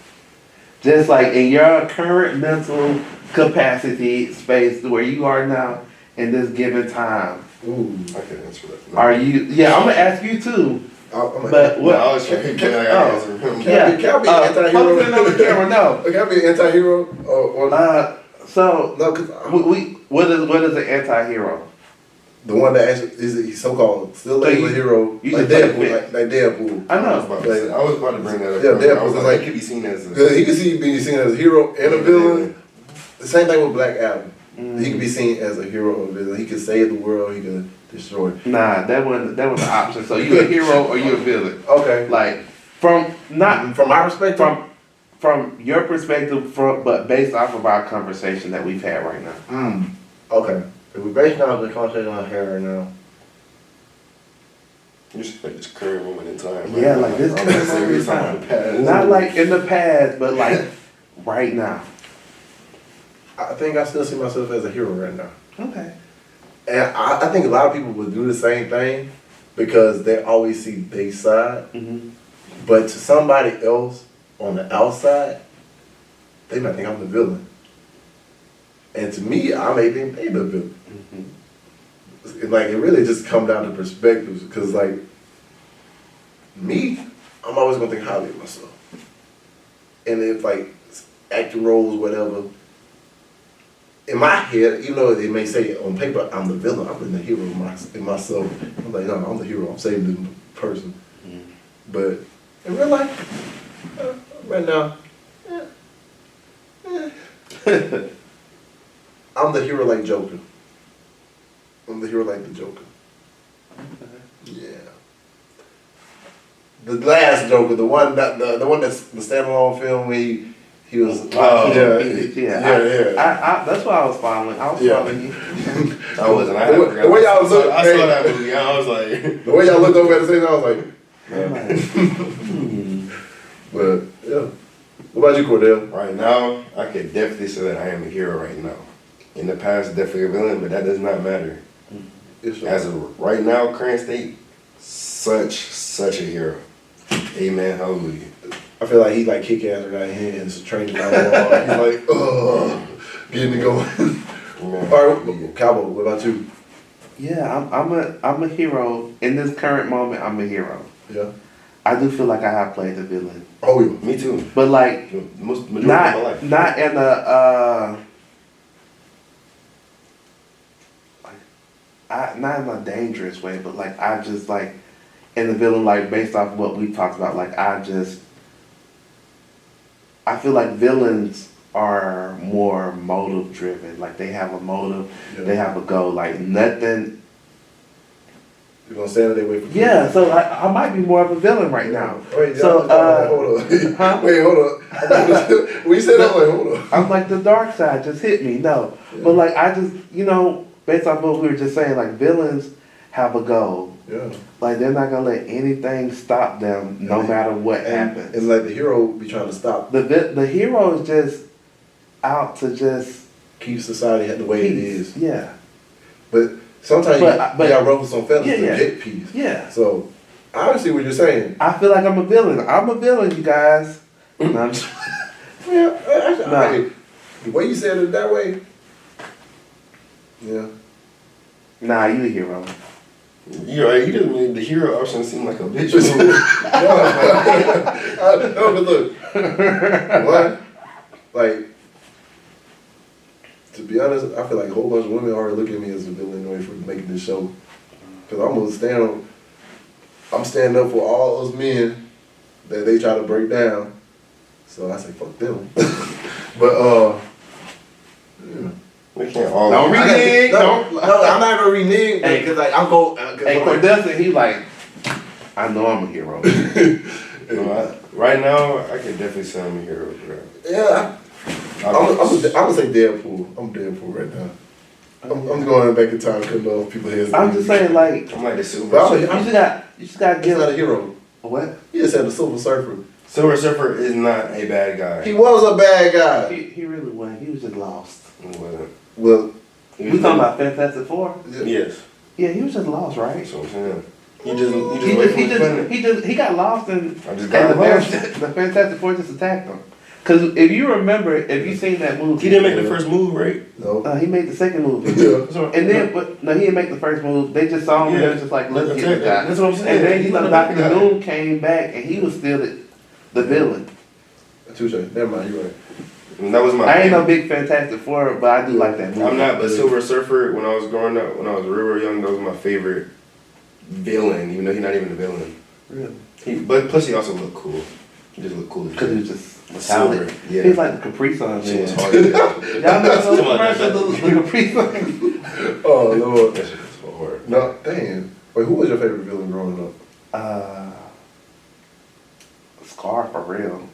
Just like in your current mental capacity space where you are now in this given time, Ooh. I can answer that. are you? Yeah, I'm gonna ask you too. But No, what? I was trying to answer him. Yeah, Can I be an anti-hero? focusing on the camera, no. Can I be an anti-hero? Or So no, because what is an anti-hero? the one that actually is so-called still So labeled a hero, you like just Deadpool, like Deadpool. I I was know. about to bring that up. Yeah, Deadpool I was is like, like- it could be seen as Because he can be seen as a hero and a villain. villain. The same thing with Black Adam. He can be seen as a hero or a villain. He can save the world. He can destroy. Nah, that wasn't the option. So you a hero or you a villain? Okay. Like from From my perspective. from your perspective, but based off of our conversation that we've had right now. Okay. If we're basing off the conversation on here right now. You just like this current moment in time. Yeah, right? like this I'm current not saying moment in we're talking time. about the past. Not like in the past, but like right now. I think I still see myself as a hero right now. Okay. And I think a lot of people would do the same thing because they always see their side. Mm-hmm. But to somebody else on the outside, they might think I'm the villain. And to me, I may think they the villain. Mm-hmm. Like, it really just come down to perspectives. Because, like, me, I'm always going to think highly of myself. And if, like, acting roles, whatever, in my head, even though they may say on paper, I'm the villain, I'm the hero in myself. I'm like, no, I'm the hero. I'm saving the person. Mm-hmm. But in real life, right now, I'm the hero like Joker. I'm the hero like the Joker. Yeah. The last Joker, the one that's the standalone film where he was. Yeah. That's what I was following. I was following you. I wasn't. I The way y'all look, I saw that movie. I was like, the way y'all looked over at the same time, I was like, I'm like, but yeah. What about you, Cordell? right now, I could definitely say that I am a hero right now. In the past, definitely a villain, but that does not matter. As of right now, current state, such a hero. Amen. Hallelujah. I feel like he like kick ass right hands, training down the wall. He's like, oh, getting it going. Amen. All right, Cowboy, what about you? Yeah, I'm a hero. In this current moment, I'm a hero. Yeah. I do feel like I have played the villain. Oh, yeah. Me too. But like Most majority of my life. not in a not in a dangerous way, but like I just like in the villain, like based off of what we talked about, like I feel like villains are more motive driven. Like they have a motive, Yeah. they have a goal. Like nothing You're gonna stand in their way for Yeah, so I might be more of a villain right now. Wait, So, hold on. huh? Wait, hold on. When you said that, wait, hold on. I'm like the dark side just hit me. No, but like I just based off what we were just saying, like villains have a goal. Yeah. Like they're not gonna let anything stop them, no matter what happens. And like the hero be trying to stop, The hero is just out to just keep society the way it is. Yeah. But sometimes you got ruffle some feathers to Yeah. get peace. Yeah. So I understand what you're saying. I feel like I'm a villain. I'm a villain, you guys. No, I'm just- Yeah, actually, Nah. hey, the way you said it that way, yeah. Nah, you a hero. You're right. You didn't really, the hero option seemed like a bitch. No, but look, one, like, to be honest, I feel like a whole bunch of women already look at me as a villain anyway for making this show. Cause I'm standing up for all those men that they try to break down. So I say fuck them. But yeah. We can't all. Don't renege. No, I'm not gonna renege. Hey, Cause like I'm go. Hey, Cordessa, he like, I know I'm a hero. Right now, I can definitely say I'm a hero, bro. Yeah, I'm gonna say Deadpool. I'm Deadpool right now. I'm going back in time, cutting off people's heads. I'm just saying, like, I'm like the Silver But Surfer. you just got to He's give not a hero. What? He just said the Silver Surfer. Silver Surfer is not a bad guy. He was a bad guy. He really wasn't. He was just lost. He wasn't. Well, We talking about Fantastic Four? Yes. Yeah, he was just lost, right? That's what I'm saying. He got lost and I just got lost. the Fantastic Four just attacked him. Because if you remember, if you seen that movie, He didn't make the first move, right? no. he made the second movie. Yeah. And then, but no, he didn't make the first move. They just saw him and they was just like, let's get the guy. That's what I'm saying. And then He's not a Dr. bad guy. Doom came back and he was still the villain. Touche. Never mind. You're right. And that was my. I ain't no big Fantastic Four, but I do like that movie. I'm not, but Silver Surfer, when I was growing up, when I was real young, that was my favorite villain, even though he's not even a villain. Really? But plus he also looked cool. He just looked cool. Because he was just Silver. metallic. Yeah. He's like the Capri Sun. Shit was man. hard. That Y'all know those commercials, the Capri Sun? Oh Lord. shit was so hard. No, damn. Wait, who was your favorite villain growing up? Scar for real.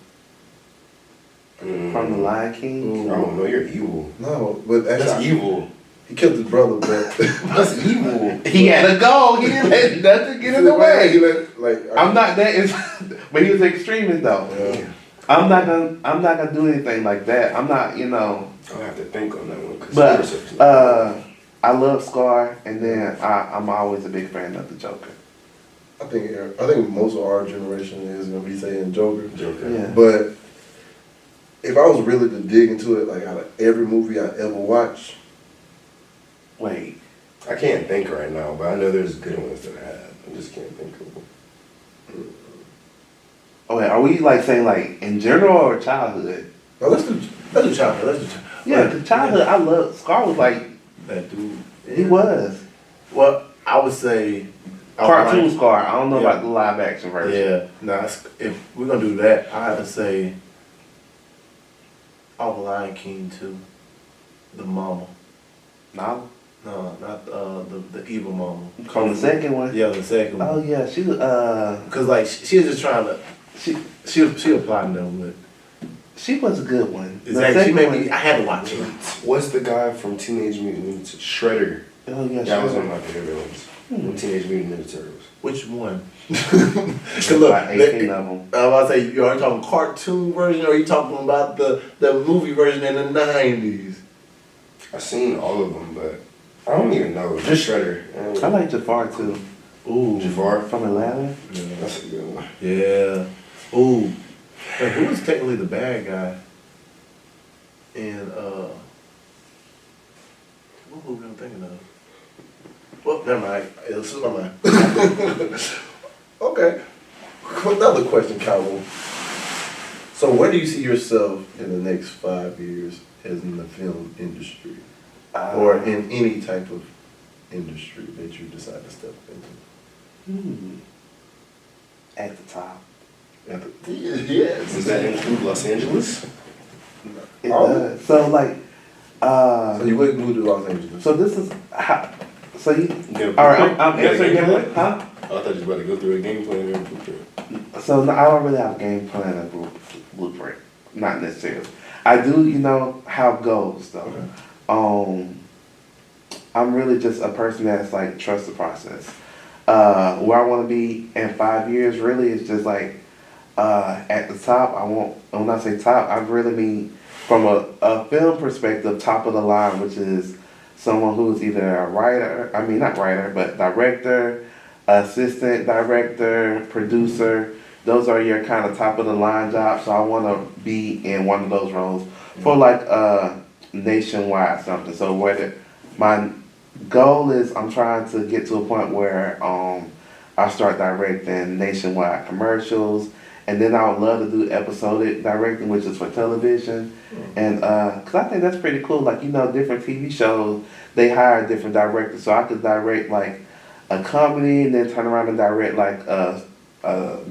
Mm. From the Lion King. I don't know, you're evil. No, but That's actually, evil. he killed his brother, but That's evil. He had a goal. He didn't let nothing get in the way. I'm not that. But he was an extremist though. Yeah. I'm not gonna do anything like that. I'm not, I'll have to think on that one. 'Cause But Silver Surfer's I love Scar, and then I'm always a big fan of the Joker. I think most of our generation is gonna be saying Joker. Joker. Yeah. But if I was really to dig into it, like out of every movie I ever watched, Wait. I can't think right now, but I know there's good ones that I have. I just can't think of them. Oh wait, are we like saying like in general or childhood? no, let's do childhood. Yeah, the childhood. I love Scar was like That dude. he was Well, I would say cartoon Scar. I don't know Yeah. about the live action version. Yeah, nah. If we're gonna do that, I have to say, the Lion King too. The mama. No, No, not the evil mama. from the second one. Yeah, the second one. Oh yeah, she was Cause like she was just trying to. she She applied them, but she was a good one. The exactly. She second made one- me. I had to watch it. What's the guy from Teenage Mutant Ninja Shredder? Oh yeah, That was she one of my favorite ones. From Teenage Mutant Ninja Turtles. Which one? There's Cause look, about 18 of them. I was about to say, are you talking cartoon version or are you talking about the movie version in the 90s? I've seen all of them, but I don't even know. Just Shredder. I like Jafar too. Ooh. Jafar. From Atlanta. Yeah. That's a good one. Yeah. Ooh. Hey, who was technically the bad guy in what movie I'm thinking of? Well, never mind. It slipped my mind. Okay. Another question, Calvin. So where do you see yourself in the next 5 years as in the film industry? Or in any type of industry that you decide to step into? At the top. Yes. Does that include Los Angeles? It does. So like, So you wouldn't move to Los Angeles? so this is how. So you, Yeah, all right, I'm you got a answering game your plan? huh? I thought you was about to go through a game plan and blueprint. So no, I don't really have a game plan or blueprint, not necessarily. I do, have goals though. Okay. I'm really just a person that's like trust the process. Where I want to be in 5 years really is just like at the top. When I say top, I really mean from a film perspective, top of the line, which is someone who is either a writer, I mean not writer, but director, assistant director, producer. Those are your kind of top of the line jobs. So I want to be in one of those roles for like nationwide something. So whether my goal is I'm trying to get to a point where I start directing nationwide commercials, and then I would love to do episodic directing, which is for television, and because I think that's pretty cool. Like different TV shows they hire different directors, so I could direct like a comedy and then turn around and direct like a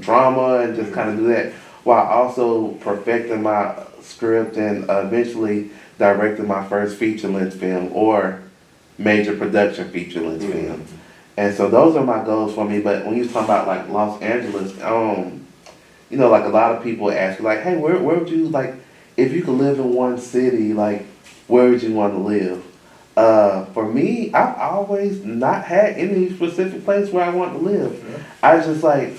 drama and just kind of do that while also perfecting my script and eventually directing my first feature-length film or major production feature-length film. And so those are my goals for me. But when you talking about like Los Angeles, like a lot of people ask you like, hey, where would you like, if you could live in one city, like where would you want to live? For me, I've always not had any specific place where I want to live. Yeah. I just like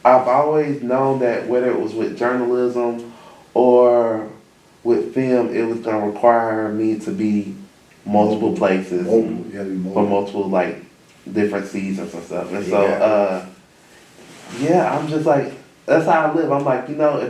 I've always known that whether it was with journalism or with film, it was gonna require me to be multiple places Mobile. You have to be for mobile. multiple like different seasons and stuff. And so Yeah. I'm just like that's how I live. I'm like, not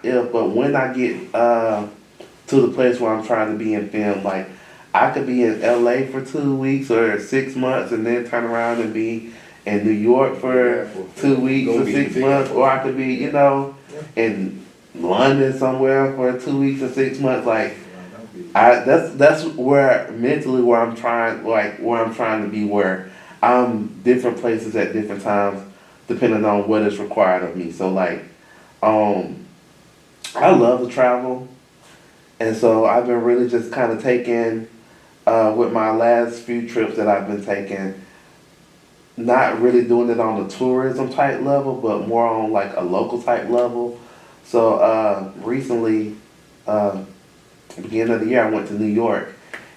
if, but when I get to the place where I'm trying to be in film, like I could be in LA for 2 weeks or 6 months and then turn around and be in New York for 2 weeks or 6 months, or I could be, in London somewhere for 2 weeks or 6 months. Like that's where mentally where I'm trying to be, where I'm different places at different times depending on what is required of me. So like I love to travel, and so I've been really just kind of taking with my last few trips that I've been taking, not really doing it on the tourism type level, but more on like a local type level. So recently, beginning of the year, I went to New York,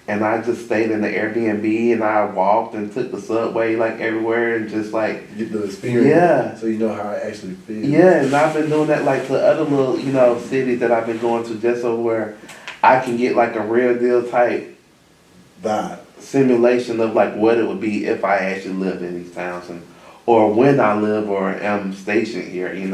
and I just stayed in the Airbnb, and I walked and took the subway like everywhere, and just like Get the experience. Yeah. So you know how it actually feels. yeah, and I've been doing that like to other little cities that I've been going to, just so where I can get like a real deal type Vibe. simulation of like what it would be if I actually lived in these towns, or when I live or am stationed here, and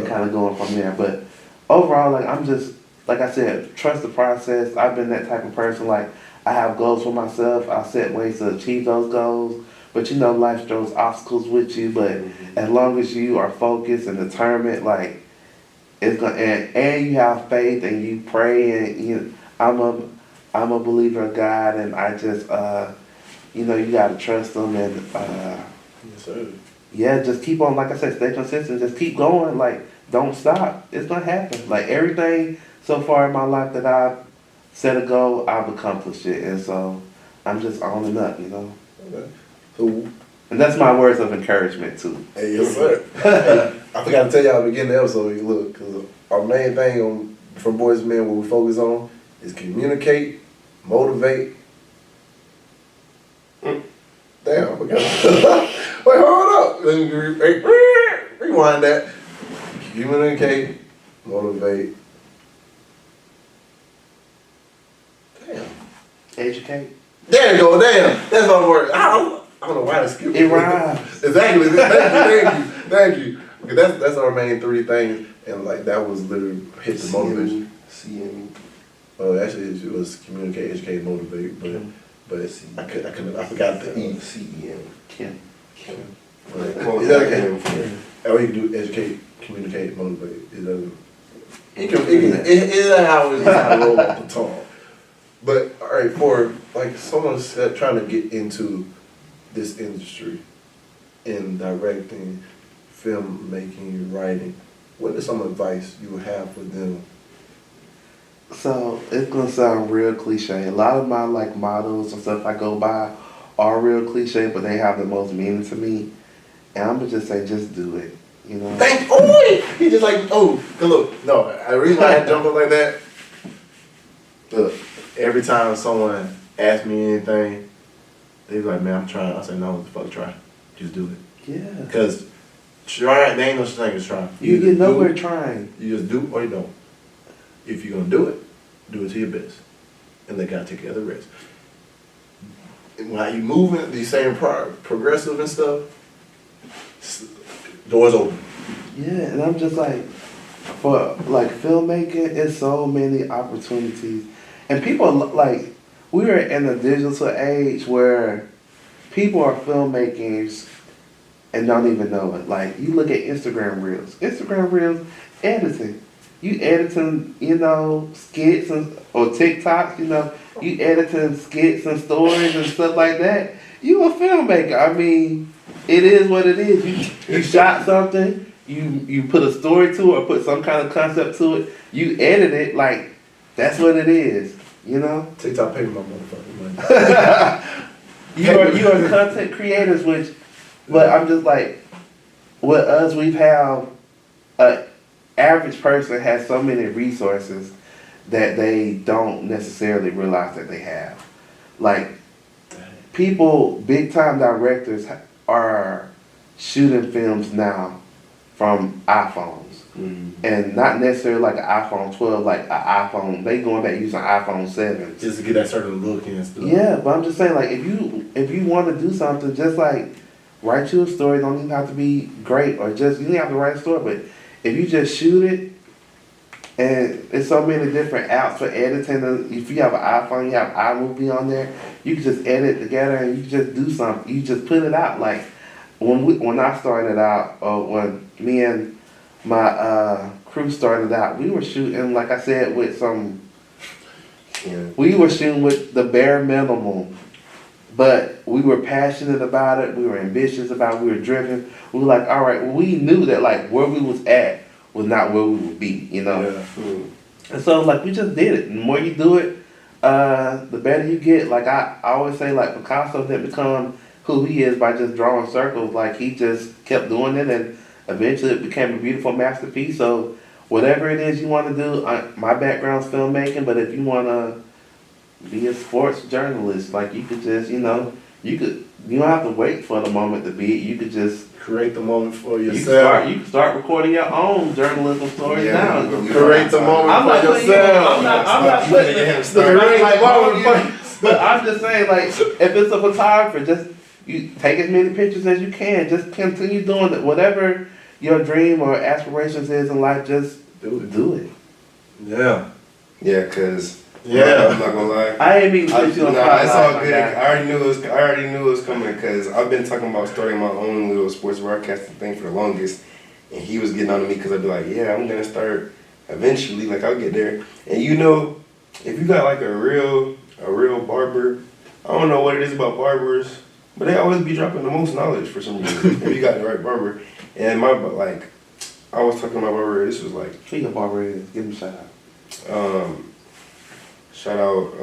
kind of going from there. But overall, like I'm just, like I said, trust the process. I've been that type of person. Like I have goals for myself. I set ways to achieve those goals. But life throws obstacles with you. But as long as you are focused and determined, like it's gonna, and you have faith and you pray, and I'm a believer of God, and I just you gotta trust Him, and Yes, sir. yeah, just keep on, like I said, stay consistent, just keep going, like don't stop. It's gonna happen. Like everything so far in my life that I've set a goal, I've accomplished it, and so I'm just on and up, Okay. So, And that's my words of encouragement too. hey, yes, sir. Hey, I forgot to tell y'all at the beginning of the episode, look, because our main thing from Boys Men, what we focus on is communicate, motivate. Damn, I forgot. Wait, hold up. Let me rewind that. Communicate, motivate. Damn. Educate. There you go, damn. That's my word. I don't know why to skip It rhymes. Exactly. Thank you. Okay, that's our main three things, and like that was literally hit the motivation. CME. Oh, actually, it was communicate, educate, motivate, but I forgot the E. CEM. Kim. Is that okay? Or you can do educate, communicate, motivate. It's how it roll off the tongue. But all right, for like someone trying to get into this industry in directing, filmmaking, writing, what is some advice you would have for them? So it's gonna sound real cliche. A lot of my like models and stuff I go by are real cliche, but they have the most meaning to me. And I'm gonna just say, just do it. You know. He just like, look, no, the reason why I jump up like that, look, every time someone asks me anything, they be like, man, I'm trying. I say, no, what the fuck, try. Just do it. Yeah. Because try, there ain't no such thing as trying. You get nowhere do, trying. You just do or you don't. If you're gonna do it to your best. And they gotta take care of the rest. And while you moving, these same progressive and stuff, doors open. Yeah, and I'm just like, for like filmmaking, it's so many opportunities. And people, like, we are in a digital age where people are filmmakers and don't even know it. Like, you look at Instagram Reels. Instagram Reels, editing. You editing, you know, skits or TikToks, you know, you editing skits and stories and stuff like that. You a filmmaker. I mean, it is what it is. You shot something, you put a story to it or put some kind of concept to it, you edit it, like, that's what it is, you know? TikTok pay me my motherfucking money. You are content creators, but I'm just like, with us, we've had a average person has so many resources that they don't necessarily realize that they have. Like, people, big time directors are shooting films now from iPhones. Mm-hmm. And not necessarily like an iPhone 12, like an iPhone, they going back using iPhone 7. Just to get that certain look and stuff. Yeah, but I'm just saying, like, if you want to do something, just like write you a story, don't even have to be great, or just, you don't have to write a story, but if you just shoot it, and there's so many different apps for editing. If you have an iPhone, you have iMovie on there, you can just edit together and you just do something. You just put it out. Like, when I started out, or when me and my crew started out, we were shooting, like I said, with we were shooting with the bare minimum. But we were passionate about it, we were ambitious about it, we were driven. We were like, all right, well, we knew that, like, where we was at was not where we would be, you know? Yeah. And so, like, we just did it. And the more you do it, the better you get. Like, I always say, like, Picasso didn't become who he is by just drawing circles. Like, he just kept doing it, and eventually it became a beautiful masterpiece. So, whatever it is you want to do, my background's filmmaking, but if you want to be a sports journalist, like, you could just, you know, you don't have to wait for the moment to be it. You could just create the moment for yourself. You can start recording your own journalism stories now. Create the moment for yourself. I'm not putting it. But I'm just saying, like, if it's a photographer, just you take as many pictures as you can. Just continue doing it. Whatever your dream or aspirations is in life, just do it. Yeah. Yeah, cause I'm not gonna lie. I ain't mean to put you on it's all good. I already knew it was coming because I've been talking about starting my own little sports broadcasting thing for the longest, and he was getting on to me because I'd be like, yeah, I'm gonna start eventually. Like, I'll get there. And you know, if you got like a real barber, I don't know what it is about barbers, but they always be dropping the most knowledge for some reason. If you got the right barber, and I was talking to my barber. This was like, who your barber is? Give him a shout out. Shout out,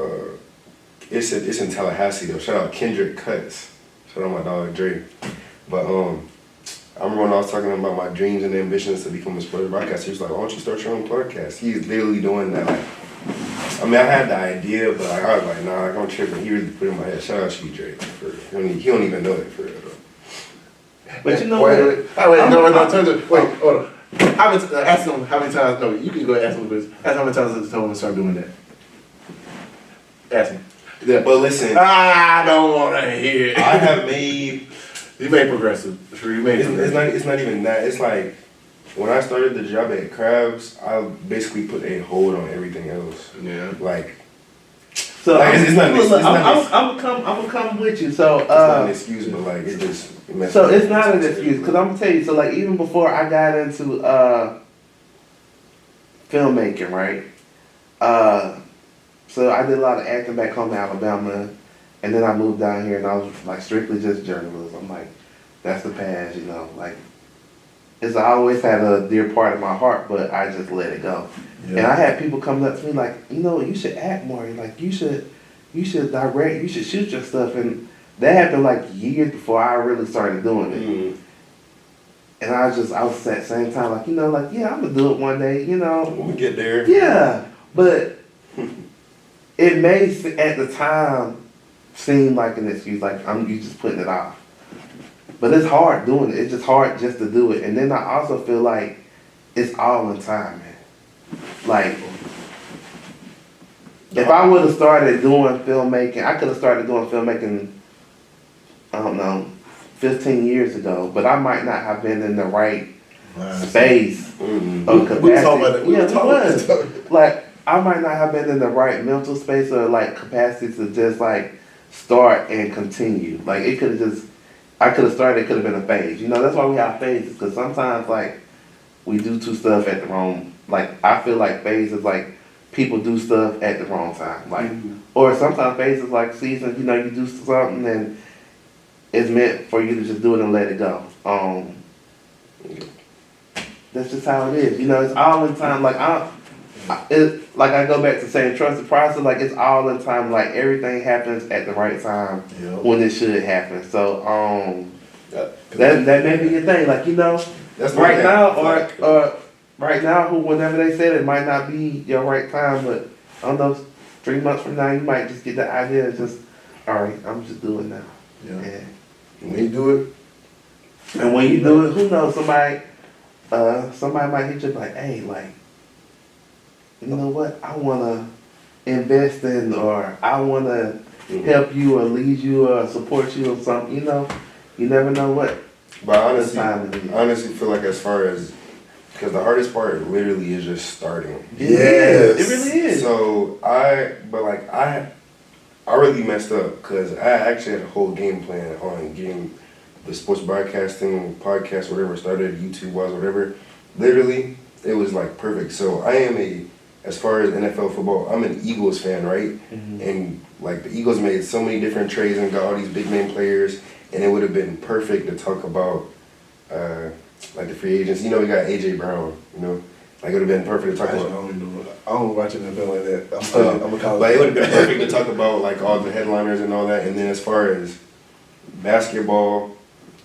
it's in Tallahassee though. Shout out Kendrick Cuts. Shout out my dog Dre. But I remember when I was talking about my dreams and ambitions to become a sports broadcaster, he was like, why don't you start your own podcast? He's literally doing that. Like, I mean, I had the idea, but I was like, nah, I'm tripping. He really put it in my head. Shout out to you, Dre. He don't even know it for real though. But you know wait, hold on. Ask him how many times. No, you can go ask him this. Ask how many times I told him to start doing that. Ask him. Yeah. But listen, I don't want to hear it. I have made. You made progressive. Sure, you made. It's not even that. It's like when I started the job at Krabs, I basically put a hold on everything else. Yeah. Like. So like, I'm gonna come with you. So it's not an excuse, but like it just. So it's not an excuse, because I'm gonna tell you. So like even before I got into filmmaking, right? So I did a lot of acting back home in Alabama, and then I moved down here, and I was like strictly just journalism. I'm like, that's the past, you know. Like, I always had a dear part of my heart, but I just let it go. Yeah. And I had people coming up to me like, you know, you should act more. Like, you should direct. You should shoot your stuff. And that happened like years before I really started doing it. Mm. And I was at the same time like, like, yeah, I'm gonna do it one day, When we get there. Yeah, but it may at the time seem like an excuse, like you just putting it off. But it's hard doing it. It's just hard just to do it. And then I also feel like it's all in time, man. Like, if I would have started doing filmmaking, I could have started doing filmmaking, I don't know, 15 years ago, but I might not have been in the right space of capacity. We talking about it. Like, I might not have been in the right mental space or like capacity to just like start and continue. Like, it could have I could have started, it could have been a phase. That's why we have phases, because sometimes like we do two stuff at the wrong, like I feel like phases like people do stuff at the wrong time. Like, or sometimes phases like seasons, you do something and it's meant for you to just do it and let it go. That's just how it is. It's all in time. Like I go back to saying trust the process. Like, it's all in time. Like, everything happens at the right time when it should happen. So that may be your thing. Like, That's right now or right now, whenever they said it might not be your right time, but I don't know, 3 months from now you might just get the idea of just, all right, I'm just doing now. Yeah. When you do it, and when you do it, who knows? Somebody might hit you like, hey, like, you know what? I wanna invest in, or I wanna help you, or lead you, or support you, or something. You never know what. But I honestly feel like, as far as, because the hardest part literally is just starting. Yes. It really is. So I really messed up, because I actually had a whole game plan on getting the sports broadcasting podcast, whatever, started, YouTube-wise, whatever. Literally, it was like perfect. So I am as far as NFL football, I'm an Eagles fan, right? Mm-hmm. And like the Eagles made so many different trades and got all these big name players, and it would have been perfect to talk about like the free agents. We got AJ Brown, like it would have been perfect to talk about. I don't watch NFL like that. I'm a college. But it would have been perfect to talk about like all the headliners and all that. And then as far as basketball,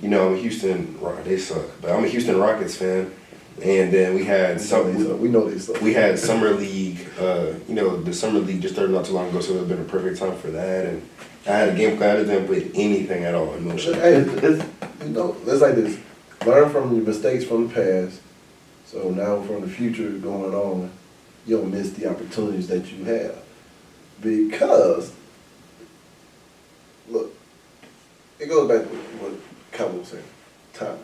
I'm a Houston they suck, but I'm a Houston Rockets fan. And then we had we know they suck. We had summer league. The summer league just started not too long ago, so it would have been a perfect time for that. And I had a game plan. I didn't put anything at all in motion. Hey, it's like this. Learn from your mistakes from the past. So now from the future going on, you don't miss the opportunities that you have. Because, look, it goes back to what Kyle was saying, timing.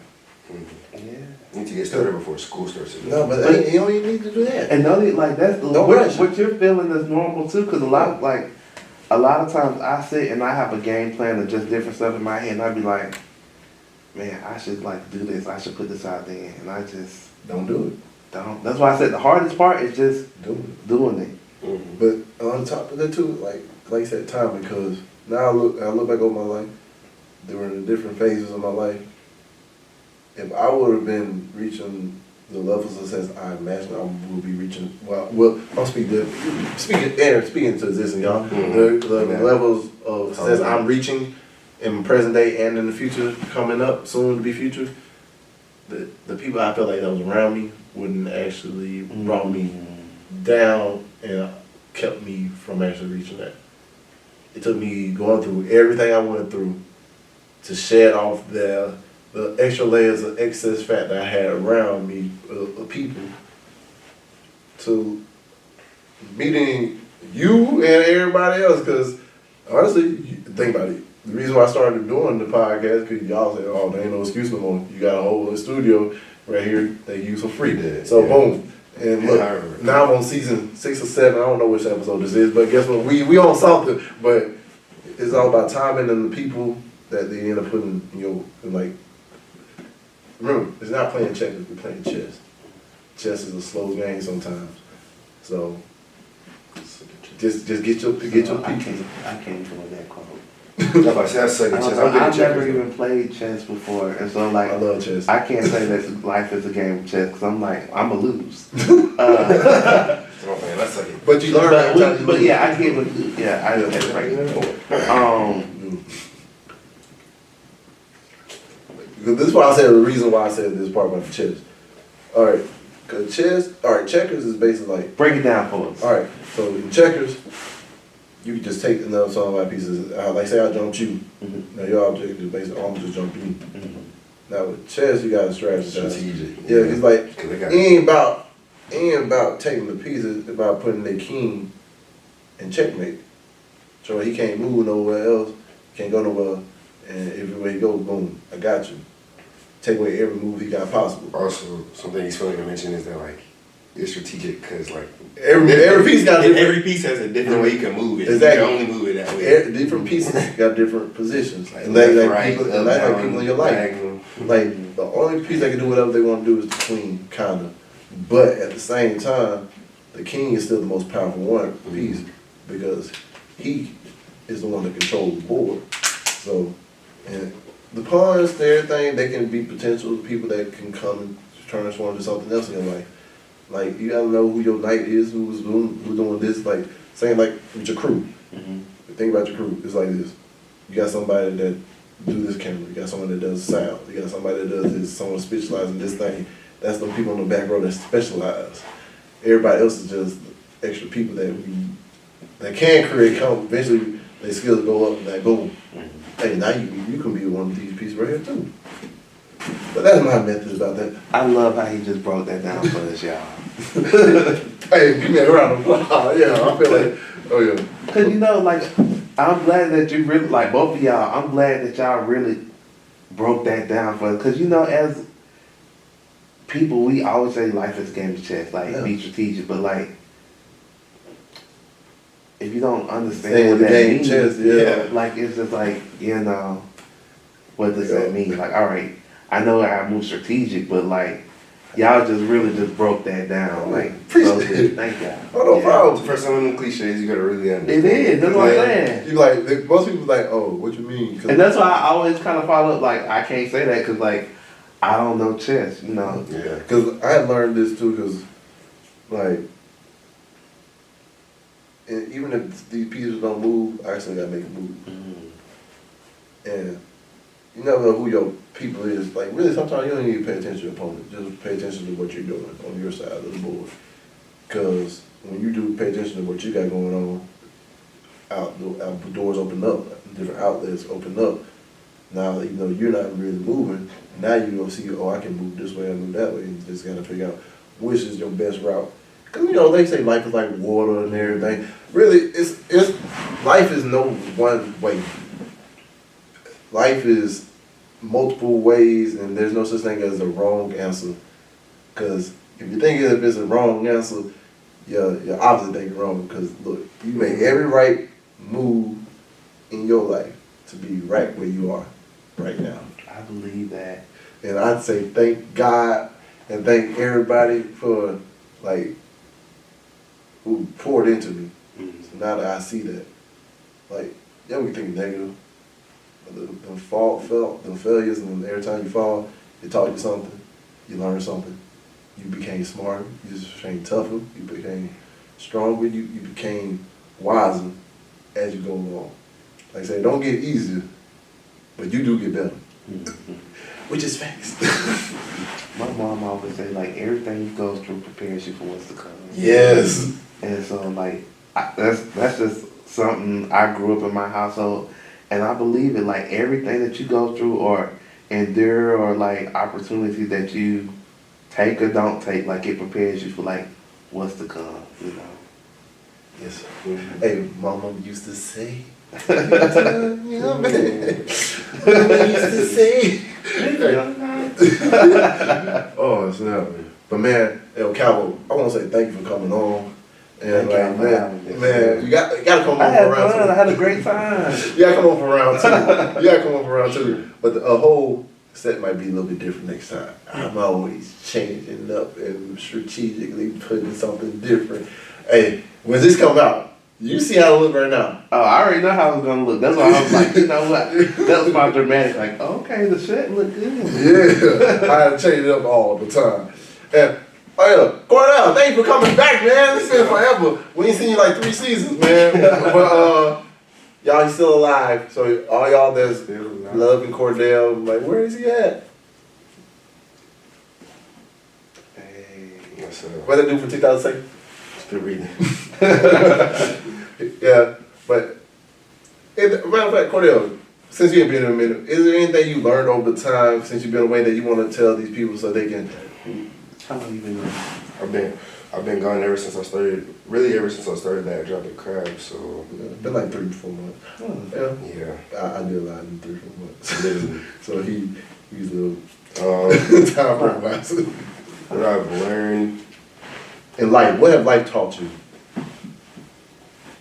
Mm-hmm. Yeah. You need to get started before school starts. No, but you don't even need to do that. And that's what you're feeling is normal too, because a lot of times I sit and I have a game plan of just different stuff in my head, and I be like, man, I should like do this. I should put this out there, and I just don't do it. Don't. That's why I said the hardest part is just doing it. Mm-hmm. But on top of that too, like you said, time, because now I look back over my life during the different phases of my life. If I would have been reaching the levels of success I imagine I will be reaching, well, I'm speaking to this and y'all, the levels of success I'm reaching in present day and in the future, coming up, soon to be future, the people I felt like that was around me wouldn't actually brought me down and kept me from actually reaching that. It took me going through everything I went through to shed off the extra layers of excess fat that I had around me, of people, to meeting you and everybody else. Because honestly, think about it. The reason why I started doing the podcast, because y'all said, oh, there ain't no excuse no more. You got a whole studio right here that you use for free. So boom. And look, now I'm on season 6 or 7. I don't know which episode this is, but guess what? We on something. But it's all about timing and the people that they end up putting in your, like, remember, it's not playing checkers, we're playing chess. Chess is a slow game sometimes. So just get your people. I can't go with that quote. I've never even played chess before, and so like I love chess. I can't say that life is a game of chess, because I'm like, I'm a lose. But you learn. But yeah, I get what. Yeah, I get it right. Because this is why I said the reason why I said this part about the chess. All right, cause checkers is basically like Break it down for us. all right. So in checkers, you can just take another some of my pieces. Like say I jumped you. Mm-hmm. Now your object is basically I'm just jump you. Mm-hmm. Now with chess, you got to strategize. Strategic. Yeah, it's like Cause they got it ain't about taking the pieces. It's about putting their king in checkmate. So he can't move nowhere else. Can't go nowhere. And everywhere he goes, boom, I got you. Take away every move he got possible. also something he's failing to mention is that like it's strategic because like Every piece got different. every piece has a different way you can move it. Exactly. You can only move it that way. Different pieces got different positions. Like And they left, like right, people, up, and that's like down, people in your life. diagonal. Like the only piece that can do whatever they want to do is the queen, kinda. But at the same time, the king is still the most powerful one piece because he is the one that controls the board. So, and the pawns, everything, they can be potential people that can come and transform into something else in your life. Like you gotta know who your knight is, who's doing this. Like saying like with your crew. Mm-hmm. Think about your crew. It's like this. You got somebody that do this camera. You got someone that does sound. You got somebody that does this. Someone specializes in this thing. That's the people on the back row that specialize. Everybody else is just extra people that can create. Eventually, their skills go up and they go. Hey, now you can be one of these pieces right here too. But that's my method about that. I love how he just broke that down for us, y'all. Hey, give me a round of applause. Yeah, I feel like, oh yeah. Cause you know, like, I'm glad that you really, like both of y'all, I'm glad that y'all really broke that down for us. Cause you know, as people, we always say life is a game of chess, like Yeah. be strategic, but like, if you don't understand Saying what the that game means, chess, yeah. like it's just like, you know, what does Yeah. that mean? Like, all right, I know I move strategic, but like, y'all just really just broke that down. Like, so Appreciate good. it. Thank y'all. Oh, no Yeah. problem. For some of them cliches, you gotta really It understand. is. That's what I'm saying. You like most people like, oh, what you mean? 'Cause And that's why I always kind of follow up. Like, I can't say that because like I don't know chess. You know. Yeah. Because I had learned this too, because, like, and even if these pieces don't move, I actually gotta make them move. And you never know who your people is. Like, really, sometimes you don't need to pay attention to your opponent. Just pay attention to what you're doing on your side of the board. Because when you do pay attention to what you got going on, out doors open up, different outlets open up. Now, even though you're not really moving, now you gonna see, oh, I can move this way, I move that way. You just gotta figure out which is your best route. Cause you know they say life is like water and everything. Really, it's life is no one way. Life is multiple ways, and there's no such thing as a wrong answer. Cause if you think if it's a wrong answer, you're obviously thinking wrong. Cause look, you make every right move in your life to be right where you are right now. I believe that. And I'd say thank God and thank everybody for like who poured into me. So now that I see that, like, yeah, we think negative. The failures, and every time you fall, it taught you something. You learned something. You became smarter. You just became tougher. You became stronger. You became wiser as you go along. Like I say, don't get easier, but you do get better. Which is facts. My mom always say like everything you go through prepares you for what's to come. Yes. And so like that's just something I grew up in my household, and I believe it. Like everything that you go through or endure or like opportunities that you take or don't take, like it prepares you for like what's to come. You know. Yes. Hey, my mom used to say. You know, man. Mama used to say. Oh, snap. But man, El Cabo, I want to say thank you for coming on. And Thank like, y'all for having me. man, you got to come I on had for round fun. I two. had a great time. You got to come on for round two. You got to come on for round two. But a whole set might be a little bit different next time. I'm always changing up and strategically putting something different. Hey, when this comes out, you see how it look right now. Oh, I already know how it's gonna look. That's why I was like, you know what? That was my dramatic. Like, okay, the set look good. Yeah, I had to change it up all the time. And oh yeah, Cornell, thank you for coming back, man. It's been forever. We ain't seen you like 3 seasons, man. But y'all, he's still alive. So all y'all that's loving Cordell, like, where is he at? So What that do for 2,000 still reading. Yeah, but matter of fact, Cordell, since you've been in a minute, is there anything you learned over time since you've been away that you want to tell these people so they can? How long you been there? I've been gone ever since I started. Really, ever since I started that job at Crab. So Been like 3-4 months. Oh. Yeah, yeah, I did a lot in 3-4 months. literally. So he's a little Um, time frame wise. what I've learned In life, what have life taught you?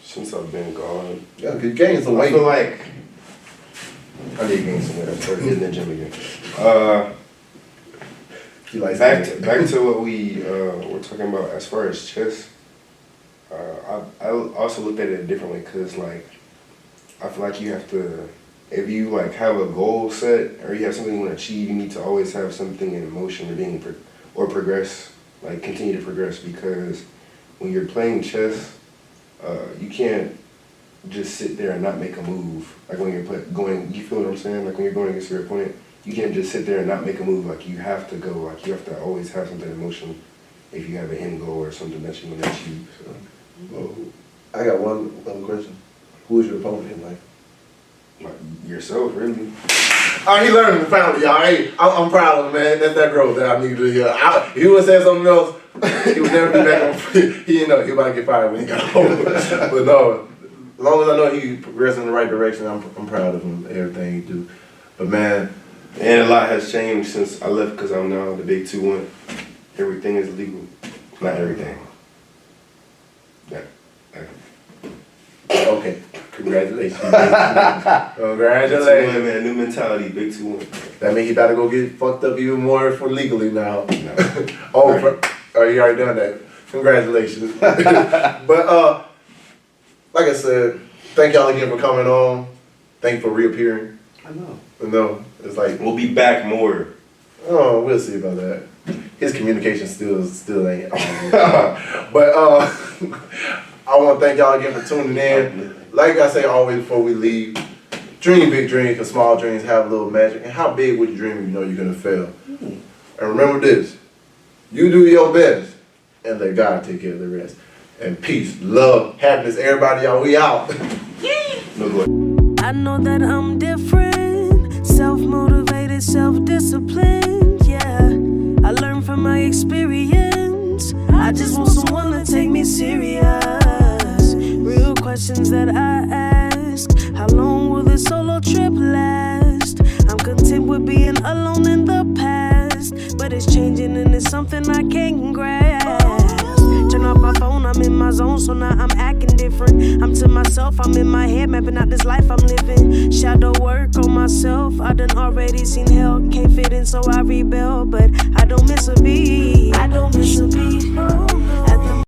since I've been gone, Yeah, 'cause you gained some I weight. feel like I did gain some weight. I started hitting the gym again. You like Back to what we were talking about as far as chess. I also looked at it a different way because like I feel like you have to, if you like have a goal set or you have something you want to achieve, you need to always have something in motion or progress, like continue to progress, because when you're playing chess, you can't just sit there and not make a move. Like when you're going, you feel what I'm saying? Like when you're going against your opponent, you can't just sit there and not make a move. Like you have to go. Like you have to always have something in motion if you have an end goal or something that you want to achieve. So. Well, I got one question. Who is your opponent in life? Like yourself, really. Oh, he learned finally, y'all. Hey, I'm proud of him, man. That's that growth that I need to hear. If he would say something else, he would never be back on. He didn't know he was about to get fired when he got home. But no, as long as I know he progressed in the right direction, I'm proud of him, everything he do. But man, And a lot has changed since I left because I'm now the big 2-1. Everything is legal. Not everything. Yeah. okay, congratulations. Big 2-1, Congratulations. man. New mentality. Big 2-1. That means he better go get fucked up even more for legally now. No. Oh, you already done that. Congratulations. But like I said, thank y'all again for coming on. Thank you for reappearing. I know. No, it's like, We'll be back more. oh, we'll see about that. His communication still ain't. But I want to thank y'all again for tuning in. Like I say always before we leave, dream big dreams, because small dreams have a little magic. And how big would you dream if you know you're gonna fail? And remember this: you do your best, and let God take care of the rest. And peace, love, happiness, everybody, y'all. We out. No good. I know that I'm different, self-motivated, self-disciplined, yeah. I learned from my experience. I just want someone to take me serious. Real questions that I ask: how long will this solo trip last? I'm content with being alone in the past, but it's changing and it's something I can't grasp. Turn off my phone, I'm in my zone, so now I'm acting different. I'm to myself, I'm in my head, mapping out this life I'm living. Shadow work on myself, I done already seen hell, can't fit in, so I rebel. But